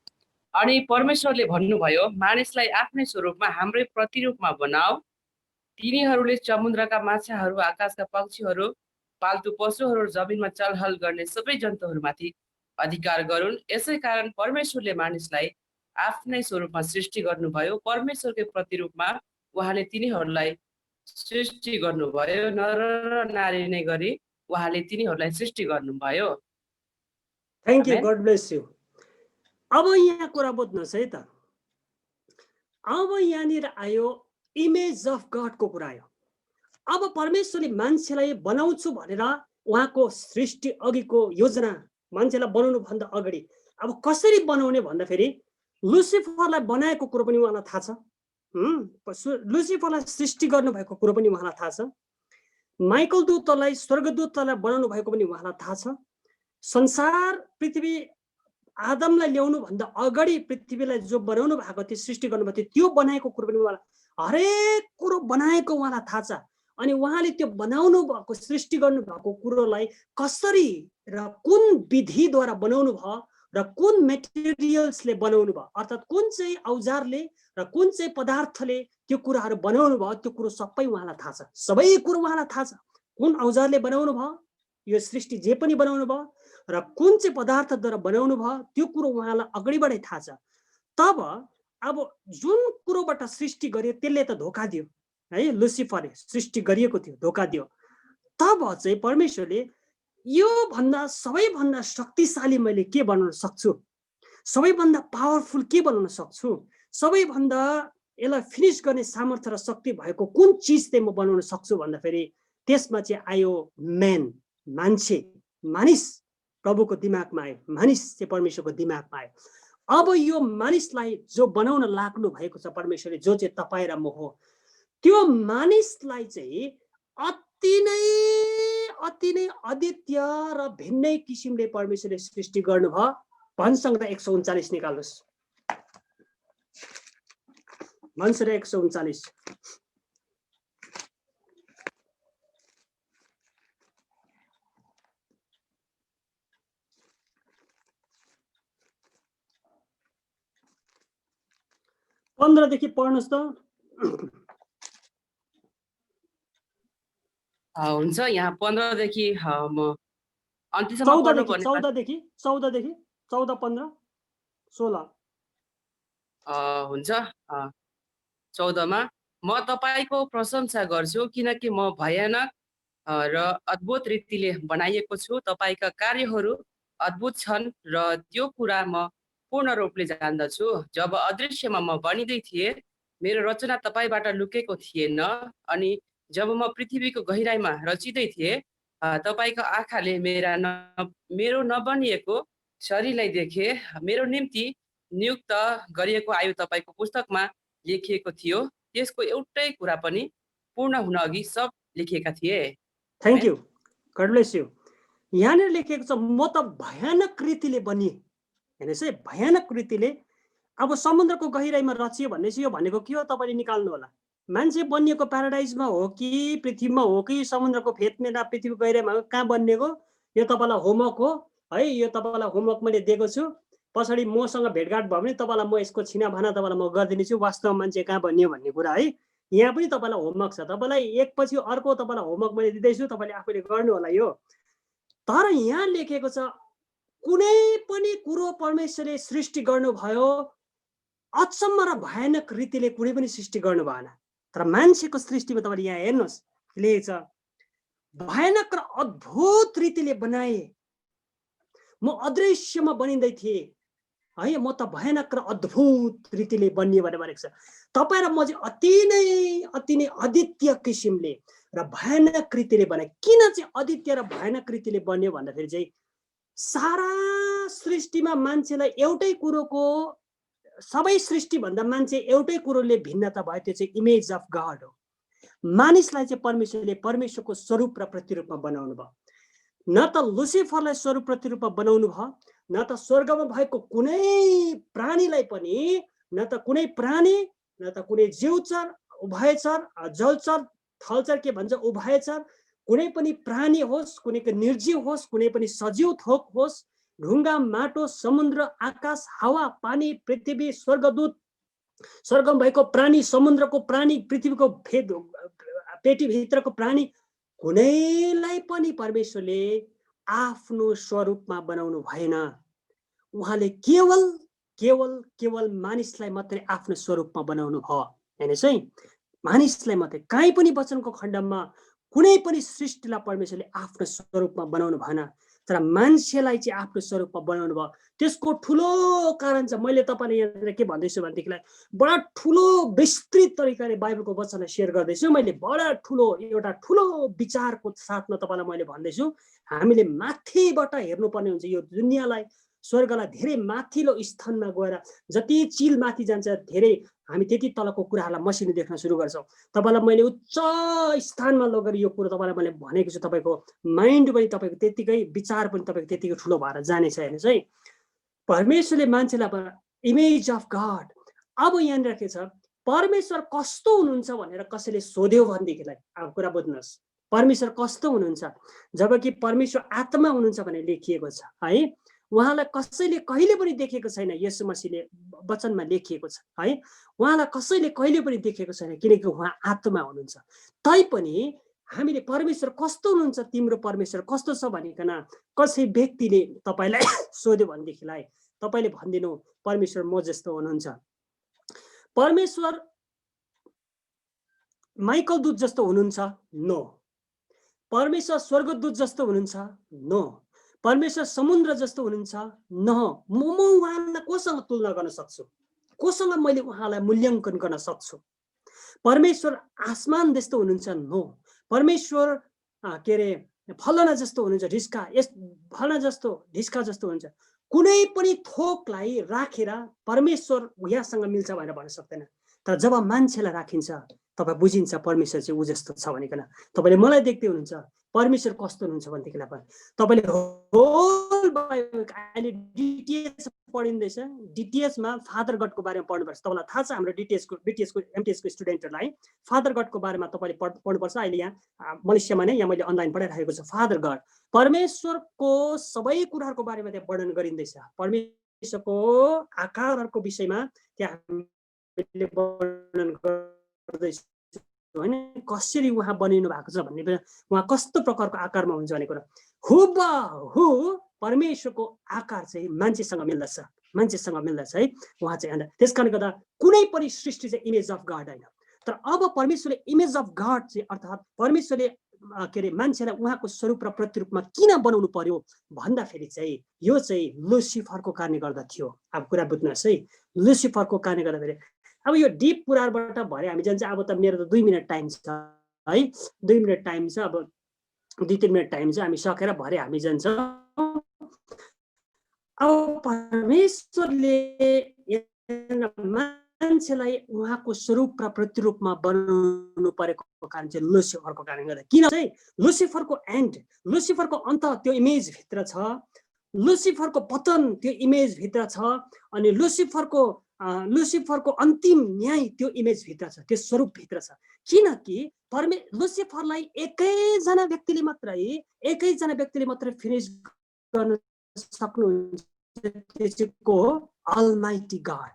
अनि परमेश्वरले भन्नुभयो, मानिसलाई आफ्नै स्वरूपमा हाम्रै प्रतिरूपमा बनाऊ, तिनीहरूले समुद्रका माछाहरू, आकाशका पक्षीहरू, पाल्तु पशुहरू, जमिनमा चलहल गर्ने सबै जन्तुहरूमाथि अधिकार गरून्। यसै कारण परमेश्वरले मानिसलाई आफ्नै स्वरूपमा सृष्टि गर्नुभयो, परमेश्वरकै प्रतिरूपमा उहाँले तिनीहरूलाई सृष्टि गर्नुभयो, नर र नारी नै गरी उहाँले तिनीहरूलाई सृष्टि गर्नुभयो। Thank you, God bless you. अब यहाँ कुरा बुझ्नुहोस् है त। अब यहाँनिर आयो इमेज अफ गडको कुरा आयो। अब परमेश्वरले मान्छेलाई बनाउँछु भनेर उहाँको सृष्टि अघिको योजना, मान्छेलाई बनाउनु भन्दा अगाडि अब कसरी बनाउने भन्दाखेरि लुसिफरलाई बनाएको कुरो पनि उहाँलाई थाहा छ। लुसिफरलाई सृष्टि गर्नुभएको कुरो पनि उहाँलाई थाहा छ। माइकल दूतलाई, स्वर्गदूतलाई बनाउनु भएको पनि उहाँलाई थाहा छ। संसार पृथ्वी आदमलाई ल्याउनु भन्दा अगाडि पृथ्वीलाई जो बनाउनु भएको थियो, सृष्टि गर्नुभएको थियो, त्यो बनाएको कुरो पनि उहाँलाई, हरेक कुरो बनाएको उहाँलाई थाहा छ। अनि उहाँले त्यो बनाउनु भएको, सृष्टि गर्नुभएको कुरोलाई कसरी र कुन विधिद्वारा बनाउनु भयो र कुन मेटेरियल्सले बनाउनु भयो, अर्थात् कुन चाहिँ औजारले र कुन चाहिँ पदार्थले त्यो कुराहरू बनाउनु भयो, त्यो कुरो सबै उहाँलाई थाहा छ। सबै कुरो उहाँलाई थाहा छ। कुन औजारले बनाउनु भयो, यो सृष्टि जे पनि बनाउनु भयो, र कुन चाहिँ पदार्थद्वारा बनाउनु भयो, त्यो कुरो उहाँलाई अगाडिबाटै थाहा छ। तब अब जुन कुरोबाट सृष्टि गर्यो त्यसले त धोका दियो है, लुसिफरले सृष्टि गरिएको थियो, धोका दियो। तब चाहिँ परमेश्वरले यो भन्दा सबैभन्दा शक्तिशाली मैले के बनाउन सक्छु, सबैभन्दा पावरफुल के बनाउन सक्छु, सबैभन्दा यसलाई फिनिश गर्ने सामर्थ्य र शक्ति भएको कुन चिज चाहिँ म बनाउन सक्छु भन्दाखेरि त्यसमा चाहिँ आयो म्यान, मान्छे, मानिस प्रभुको दिमागमा आयो, मानिस चाहिँ परमेश्वरको दिमागमा आयो। अब यो मानिसलाई जो बनाउन लाग्नु भएको छ परमेश्वरले, जो चाहिँ तपाईँ र म हो, त्यो मानिसलाई चाहिँ अति नै अद्वितीय र भिन्नै किसिमले परमेश्वरले सृष्टि गर्नुभयो। भन्सँग 139 निकाल्नुहोस्। भन्सँग 139। देखि पढ्नुहोस् त। हुन्छ, यहाँ 15 देखि म अन्तिमसम्म पढ्नु पर्ने 14 देखि 14, 15, 16 हुन्छ। 14 मा म तपाईको प्रशंसा गर्छु किनकि म भयानक र अद्भुत रीतिले बनाइएको छु। तपाईका कार्यहरू अद्भुत छन् र त्यो कुरा म पूर्ण रूपले जान्दछु। जब अदृश्यमा म बनिँदै थिएँ, मेरो रचना तपाईबाट लुकेको थिएन। अनि जब म पृथ्वीको गहिराईमा रचिँदै थिएँ, तपाईको आँखाले मेरो नबनिएको शरीरलाई देखे। मेरो निम्ति नियुक्त गरिएको आयु तपाईको पुस्तकमा लेखिएको थियो। त्यसको एउटै कुरा पनि पूर्ण हुन अघि सब लेखिएका थिए। Thank you, God bless you. यहाँनिर लेखिएको छ म त भयानक रीतिले बनिए। हेर्नुहोस् है, भयानक रीतिले। अब समुद्रको गहिराईमा रचियो भन्ने चाहिँ यो भनेको के हो तपाईँले निकाल्नु होला। मान्छे बनिएको प्याराडाइजमा हो कि पृथ्वीमा हो कि समुद्रको फेदमा पृथ्वीको गहिराईमा कहाँ बनिएको, यो तपाईँलाई होमवर्क हो है। यो तपाईँलाई होमवर्क मैले दिएको छु। पछाडि मसँग भेटघाट भयो भने तपाईँलाई म यसको छिनाभाना तपाईँलाई म गरिदिनेछु, वास्तवमा मान्छे कहाँ बनियो भन्ने कुरा है। यहाँ पनि तपाईँलाई होमवर्क छ। तपाईँलाई एकपछि अर्को तपाईँलाई होमवर्क मैले दिँदैछु, तपाईँले आफैले गर्नु होला यो। तर यहाँ लेखेको छ कुनै पनि कुरो परमेश्वरले सृष्टि गर्नुभयो, अचम्म र भयानक रीतिले कुनै पनि सृष्टि गर्नु भएन। तर मान्छेको सृष्टिमा तपाईँले यहाँ हेर्नुहोस्, लेखेको छ भयानक र अद्भुत रीतिले बनाए। म अदृश्यमा बनिँदै थिएँ है, म त भयानक र अद्भुत रीतिले बनिए भनेर भनेको छ। तपाईँ र म चाहिँ अति नै अद्वितीय किसिमले र भयानक रीतिले बनाए। किन चाहिँ अद्वितीय र भयानक रीतिले बन्यो भन्दाखेरि चाहिँ सारा सृष्टिमा मान्छेलाई एउटै कुरोको, सबै सृष्टिभन्दा मान्छे एउटै कुरोले भिन्नता भयो, त्यो चाहिँ इमेज अफ गड हो। मानिसलाई चाहिँ परमेश्वरले परमेश्वरको स्वरूप र प्रतिरूपमा बनाउनु भयो। न त लुसिफरलाई स्वरूप प्रतिरूपमा बनाउनु भयो, न त स्वर्गमा भएको कुनै प्राणीलाई पनि, न त कुनै प्राणी, न त कुनै जीवचर, उभयचर, जलचर, थलचर के भन्छ उभयचर, कुनै पनि प्राणी होस्, कुनै निर्जीव होस्, कुनै पनि सजीव थोक होस्, ढुङ्गा, माटो, समुद्र, आकाश, हावा, पानी, पृथ्वी, स्वर्गदूत, स्वर्गमा भएको प्राणी, समुद्रको प्राणी, पृथ्वीको पेटीभित्रको प्राणी, कुनैलाई पनि परमेश्वरले आफ्नो स्वरूपमा बनाउनु भएन। उहाँले केवल केवल केवल मानिसलाई मात्रै आफ्नो स्वरूपमा बनाउनु भयो। हेर्नुहोस् है, मानिसलाई मात्रै। कहीँ पनि वचनको खण्डमा कुनै पनि सृष्टिलाई परमेश्वरले आफ्नो स्वरूपमा बनाउनु भएन, तर मान्छेलाई चाहिँ आफ्नो स्वरूपमा बनाउनु भयो। त्यसको ठुलो कारण चाहिँ मैले तपाईँलाई यहाँनिर के भन्दैछु भनेदेखिलाई बडा ठुलो विस्तृत तरिकाले बाइबलको वचनलाई सेयर गर्दैछु। मैले बडा ठुलो एउटा ठुलो विचारको साथमा तपाईँलाई मैले भन्दैछु। हामीले माथिबाट हेर्नुपर्ने हुन्छ यो दुनियाँलाई, स्वर्गलाई धेरै माथिल्लो स्थानमा गएर जति चिल माथि जान्छ धेरै हामी त्यति तलको कुराहरूलाई मसिनो देख्न सुरु गर्छौँ। तपाईँलाई मैले उच्च स्थानमा लगेर यो कुरो तपाईँलाई मैले भनेको छु। तपाईँको माइन्ड पनि तपाईँको त्यतिकै, विचार पनि तपाईँको त्यतिकै ठुलो भएर जानेछ। हेर्नुहोस् है, परमेश्वरले मान्छेलाई इमेज अफ गड। अब यहाँनिर के छ, परमेश्वर कस्तो हुनुहुन्छ भनेर कसैले सोध्यो भनेदेखिलाई अब कुरा बुझ्नुहोस्, परमेश्वर कस्तो हुनुहुन्छ। जबकि परमेश्वर आत्मा हुनुहुन्छ भनेर लेखिएको छ है। उहाँलाई कसैले कहिले पनि देखेको छैन, येशू मसीहले वचनमा लेखिएको छ है। उहाँलाई कसैले कहिले पनि देखेको छैन किनकि उहाँ आत्मा हुनुहुन्छ। तैपनि हामीले परमेश्वर कस्तो हुनुहुन्छ, तिम्रो परमेश्वर कस्तो छ भनिकन कसै व्यक्तिले तपाईँलाई सोध्यो भनेदेखिलाई तपाईँले भनिदिनु परमेश्वर म जस्तो हुनुहुन्छ। परमेश्वर माइकल दूत जस्तो हुनुहुन्छ? नो। परमेश्वर स्वर्गदूत जस्तो हुनुहुन्छ? नो। परमेश्वर समुद्र जस्तो हुनुहुन्छ? न। म उहाँलाई कोसँग तुलना गर्न सक्छु, कोसँग मैले उहाँलाई मूल्याङ्कन गर्न सक्छु? परमेश्वर आसमान जस्तो हुनुहुन्छ? नो। परमेश्वर के अरे फलाना जस्तो हुनुहुन्छ, ढिस्का, यस फलाना जस्तो ढिस्का जस्तो हुन्छ? कुनै पनि थोकलाई राखेर परमेश्वर यहाँसँग मिल्छ भनेर भन्न सक्दैन। तर जब मान्छेलाई राखिन्छ तपाईँ बुझिन्छ परमेश्वर चाहिँ ऊ जस्तो छ भनिकन। तपाईँले मलाई देख्दै हुनुहुन्छ परमेश्वर कस्तो हुनुहुन्छ भनेदेखिलाई पनि तपाईँले होल अहिले डिटिएच पढिँदैछ, डिटिएचमा फादर गडको बारेमा पढ्नुपर्छ। तपाईँलाई थाहा छ हाम्रो बिटिएसको एमटिएसको स्टुडेन्टहरूलाई फादर गडको बारेमा तपाईँले पढ्नुपर्छ। अहिले यहाँ मलेसियामा नै यहाँ मैले अनलाइन पढाइरहेको छु। फादर गड परमेश्वरको सबै कुराहरूको बारेमा त्यहाँ वर्णन गरिँदैछ। परमेश्वरको आकारहरूको विषयमा त्यहाँ हामीले वर्णन गर्दैछ होइन, कसरी उहाँ बनिनु भएको छ भन्ने, उहाँ कस्तो प्रकारको आकारमा हुन्छ भन्ने कुरा। हुबहु परमेश्वरको आकार चाहिँ मान्छेसँग मिल्दछ, मान्छेसँग मिल्दछ है उहाँ चाहिँ। अन्त त्यस कारणले गर्दा कुनै पनि सृष्टि चाहिँ इमेज अफ गड होइन। तर अब परमेश्वरले इमेज अफ गड चाहिँ अर्थात् परमेश्वरले के अरे मान्छेलाई उहाँको स्वरूप र प्रतिरूपमा किन बनाउनु पर्यो भन्दाखेरि चाहिँ यो चाहिँ लुसिफरको कारणले गर्दा थियो। अब कुरा बुझ्नुहोस् है, लुसिफरको कारणले गर्दाखेरि। अब यो डिप कुराबाट भरे हामी जान्छ। अब त मेरो त 2 मिनट टाइम छ है, 2 मिनट टाइम छ। अब 2-3 मिनट टाइम छ, हामी सकेर भरे हामी जान्छौँ। अब परमेश्वरले मान्छेलाई उहाँको स्वरूप र प्रतिरूपमा बनाउनु परेको कारण चाहिँ लुसिफरको कारणले गर्दा। किन चाहिँ लुसिफरको एन्ड, लुसिफरको अन्त त्यो इमेज भित्र छ, लुसिफरको पतन त्यो इमेज भित्र छ, अनि लुसिफरको अन्तिम न्याय त्यो इमेज भित्र छ, त्यो स्वरूप भित्र छ। किनकि लुसिफरलाई एकैजना व्यक्तिले मात्रै फिनिस गर्न सक्नुहुन्छ, त्यसको अलमाइटी गड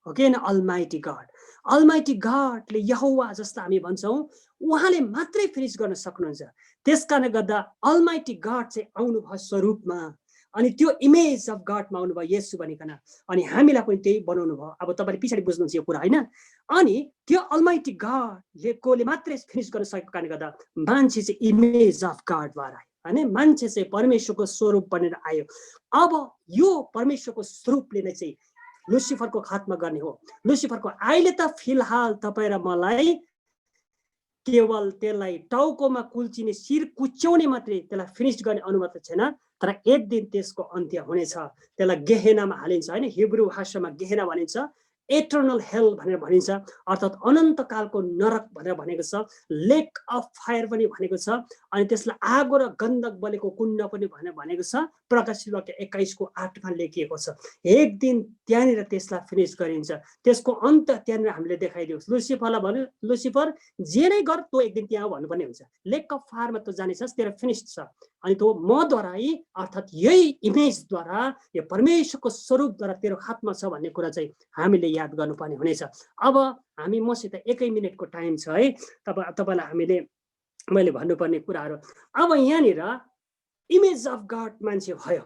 हो कि होइन। अलमाइटी गडले यहोवा जस्ता हामी भन्छौँ, उहाँले मात्रै फिनिस गर्न सक्नुहुन्छ। त्यस कारणले गर्दा अलमाइटी गड चाहिँ आउनुभयो स्वरूपमा, अनि त्यो इमेज अफ गडमा आउनुभयो येशू भनिकन, अनि हामीलाई पनि त्यही बनाउनु भयो। अब तपाईँले पछाडि बुझ्नुहुन्छ यो कुरा होइन। अनि त्यो अलमाइटी गडले मात्रै फिनिस गर्न सकेको कारणले गर्दा मान्छे चाहिँ इमेज अफ गडद्वारा होइन, मान्छे चाहिँ परमेश्वरको स्वरूप बनेर आयो। अब यो परमेश्वरको स्वरूपले नै चाहिँ लुसिफरको खात्मा गर्ने हो। लुसिफरको अहिले त फिलहाल तपाईँ र मलाई केवल त्यसलाई टाउकोमा कुल्चिने, शिर कुच्याउने मात्रै, त्यसलाई फिनिस गर्ने अनुमति छैन। तर एक दिन त्यसको अन्त्य हुनेछ। त्यसलाई गेहेनामा हालिन्छ होइन, हिब्रू भाषामा गेहेना भनिन्छ, एटर्नल हेल भनेर भनिन्छ, अर्थात् अनन्तकालको नरक भनेर भनेको छ, लेक अफ फायर पनि भनेको छ, अनि त्यसलाई आगो र गन्धक बलेको कुण्ड पनि भनेर भनेको छ। प्रकाशित वाक्य 21:8मा लेखिएको छ। एक दिन त्यहाँनिर त्यसलाई फिनिस गरिन्छ, त्यसको अन्त त्यहाँनिर हामीले देखाइदियोस्। लुसिफरलाई भन्यो, लुसिफर जे नै गर तँ एक दिन त्यहाँ भन्नुपर्ने हुन्छ, लेक अफ फायरमा तँ जानेछस्, तेरो फिनिस छ। अनि तँ मद्वारा अर्थात् यही इमेजद्वारा, यो परमेश्वरको स्वरूपद्वारा तेरो हातमा छ भन्ने कुरा चाहिँ हामीले याद गर्नुपर्ने हुनेछ। अब हामी मसित 1 मिनटको टाइम छ है, तपाईँलाई मैले भन्नुपर्ने कुराहरू। अब यहाँनिर इमेज अफ गड मान्छे भयो,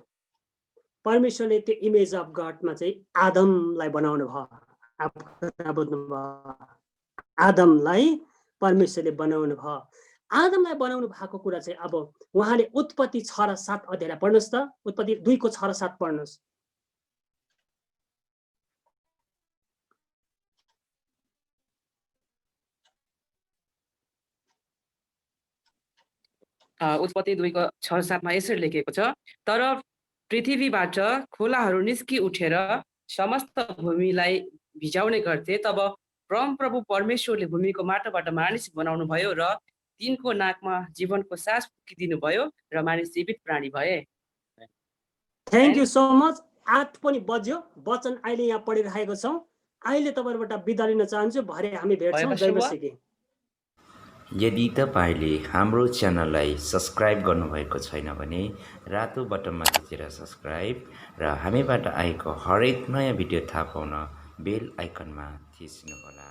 परमेश्वरले त्यो इमेज अफ गडमा चाहिँ आदमलाई बनाउनु भयो। आदमलाई परमेश्वरले बनाउनु भयो। आदमलाई बनाउनु भएको कुरा चाहिँ अब उहाँले उत्पत्ति 6 र 7 अध्यायलाई पढ्नुहोस् त। उत्पत्ति 2:6 र 7 पढ्नुहोस्। उत्पत्ति 2:6-7मा यसरी लेखेको छ, तर पृथ्वीबाट खोलाहरू निस्कि उठेर समस्त भूमिलाई भिजाउने गर्थे। तब परमप्रभु परमेश्वरले भूमिको माटोबाट मानिस बनाउनु भयो र तिनको नाकमा जीवनको सास फुकिदिनु भयो र मानिस जीवित प्राणी भए। Thank you so much. 8 पनि बज्यो, वचन अहिले यहाँ पढिरहेको छौँ। अहिले तपाईँबाट बिदा लिन चाहन्छु, भरे हामी भेट्छौँ। जय मसीह। यदि तपाईँले हाम्रो च्यानललाई सब्सक्राइब गर्नुभएको छैन भने रातो बटनमा थिचेर सब्सक्राइब र हामीबाट आएको हरेक नयाँ भिडियो थाहा पाउन बेल आइकनमा थिच्नुहोला।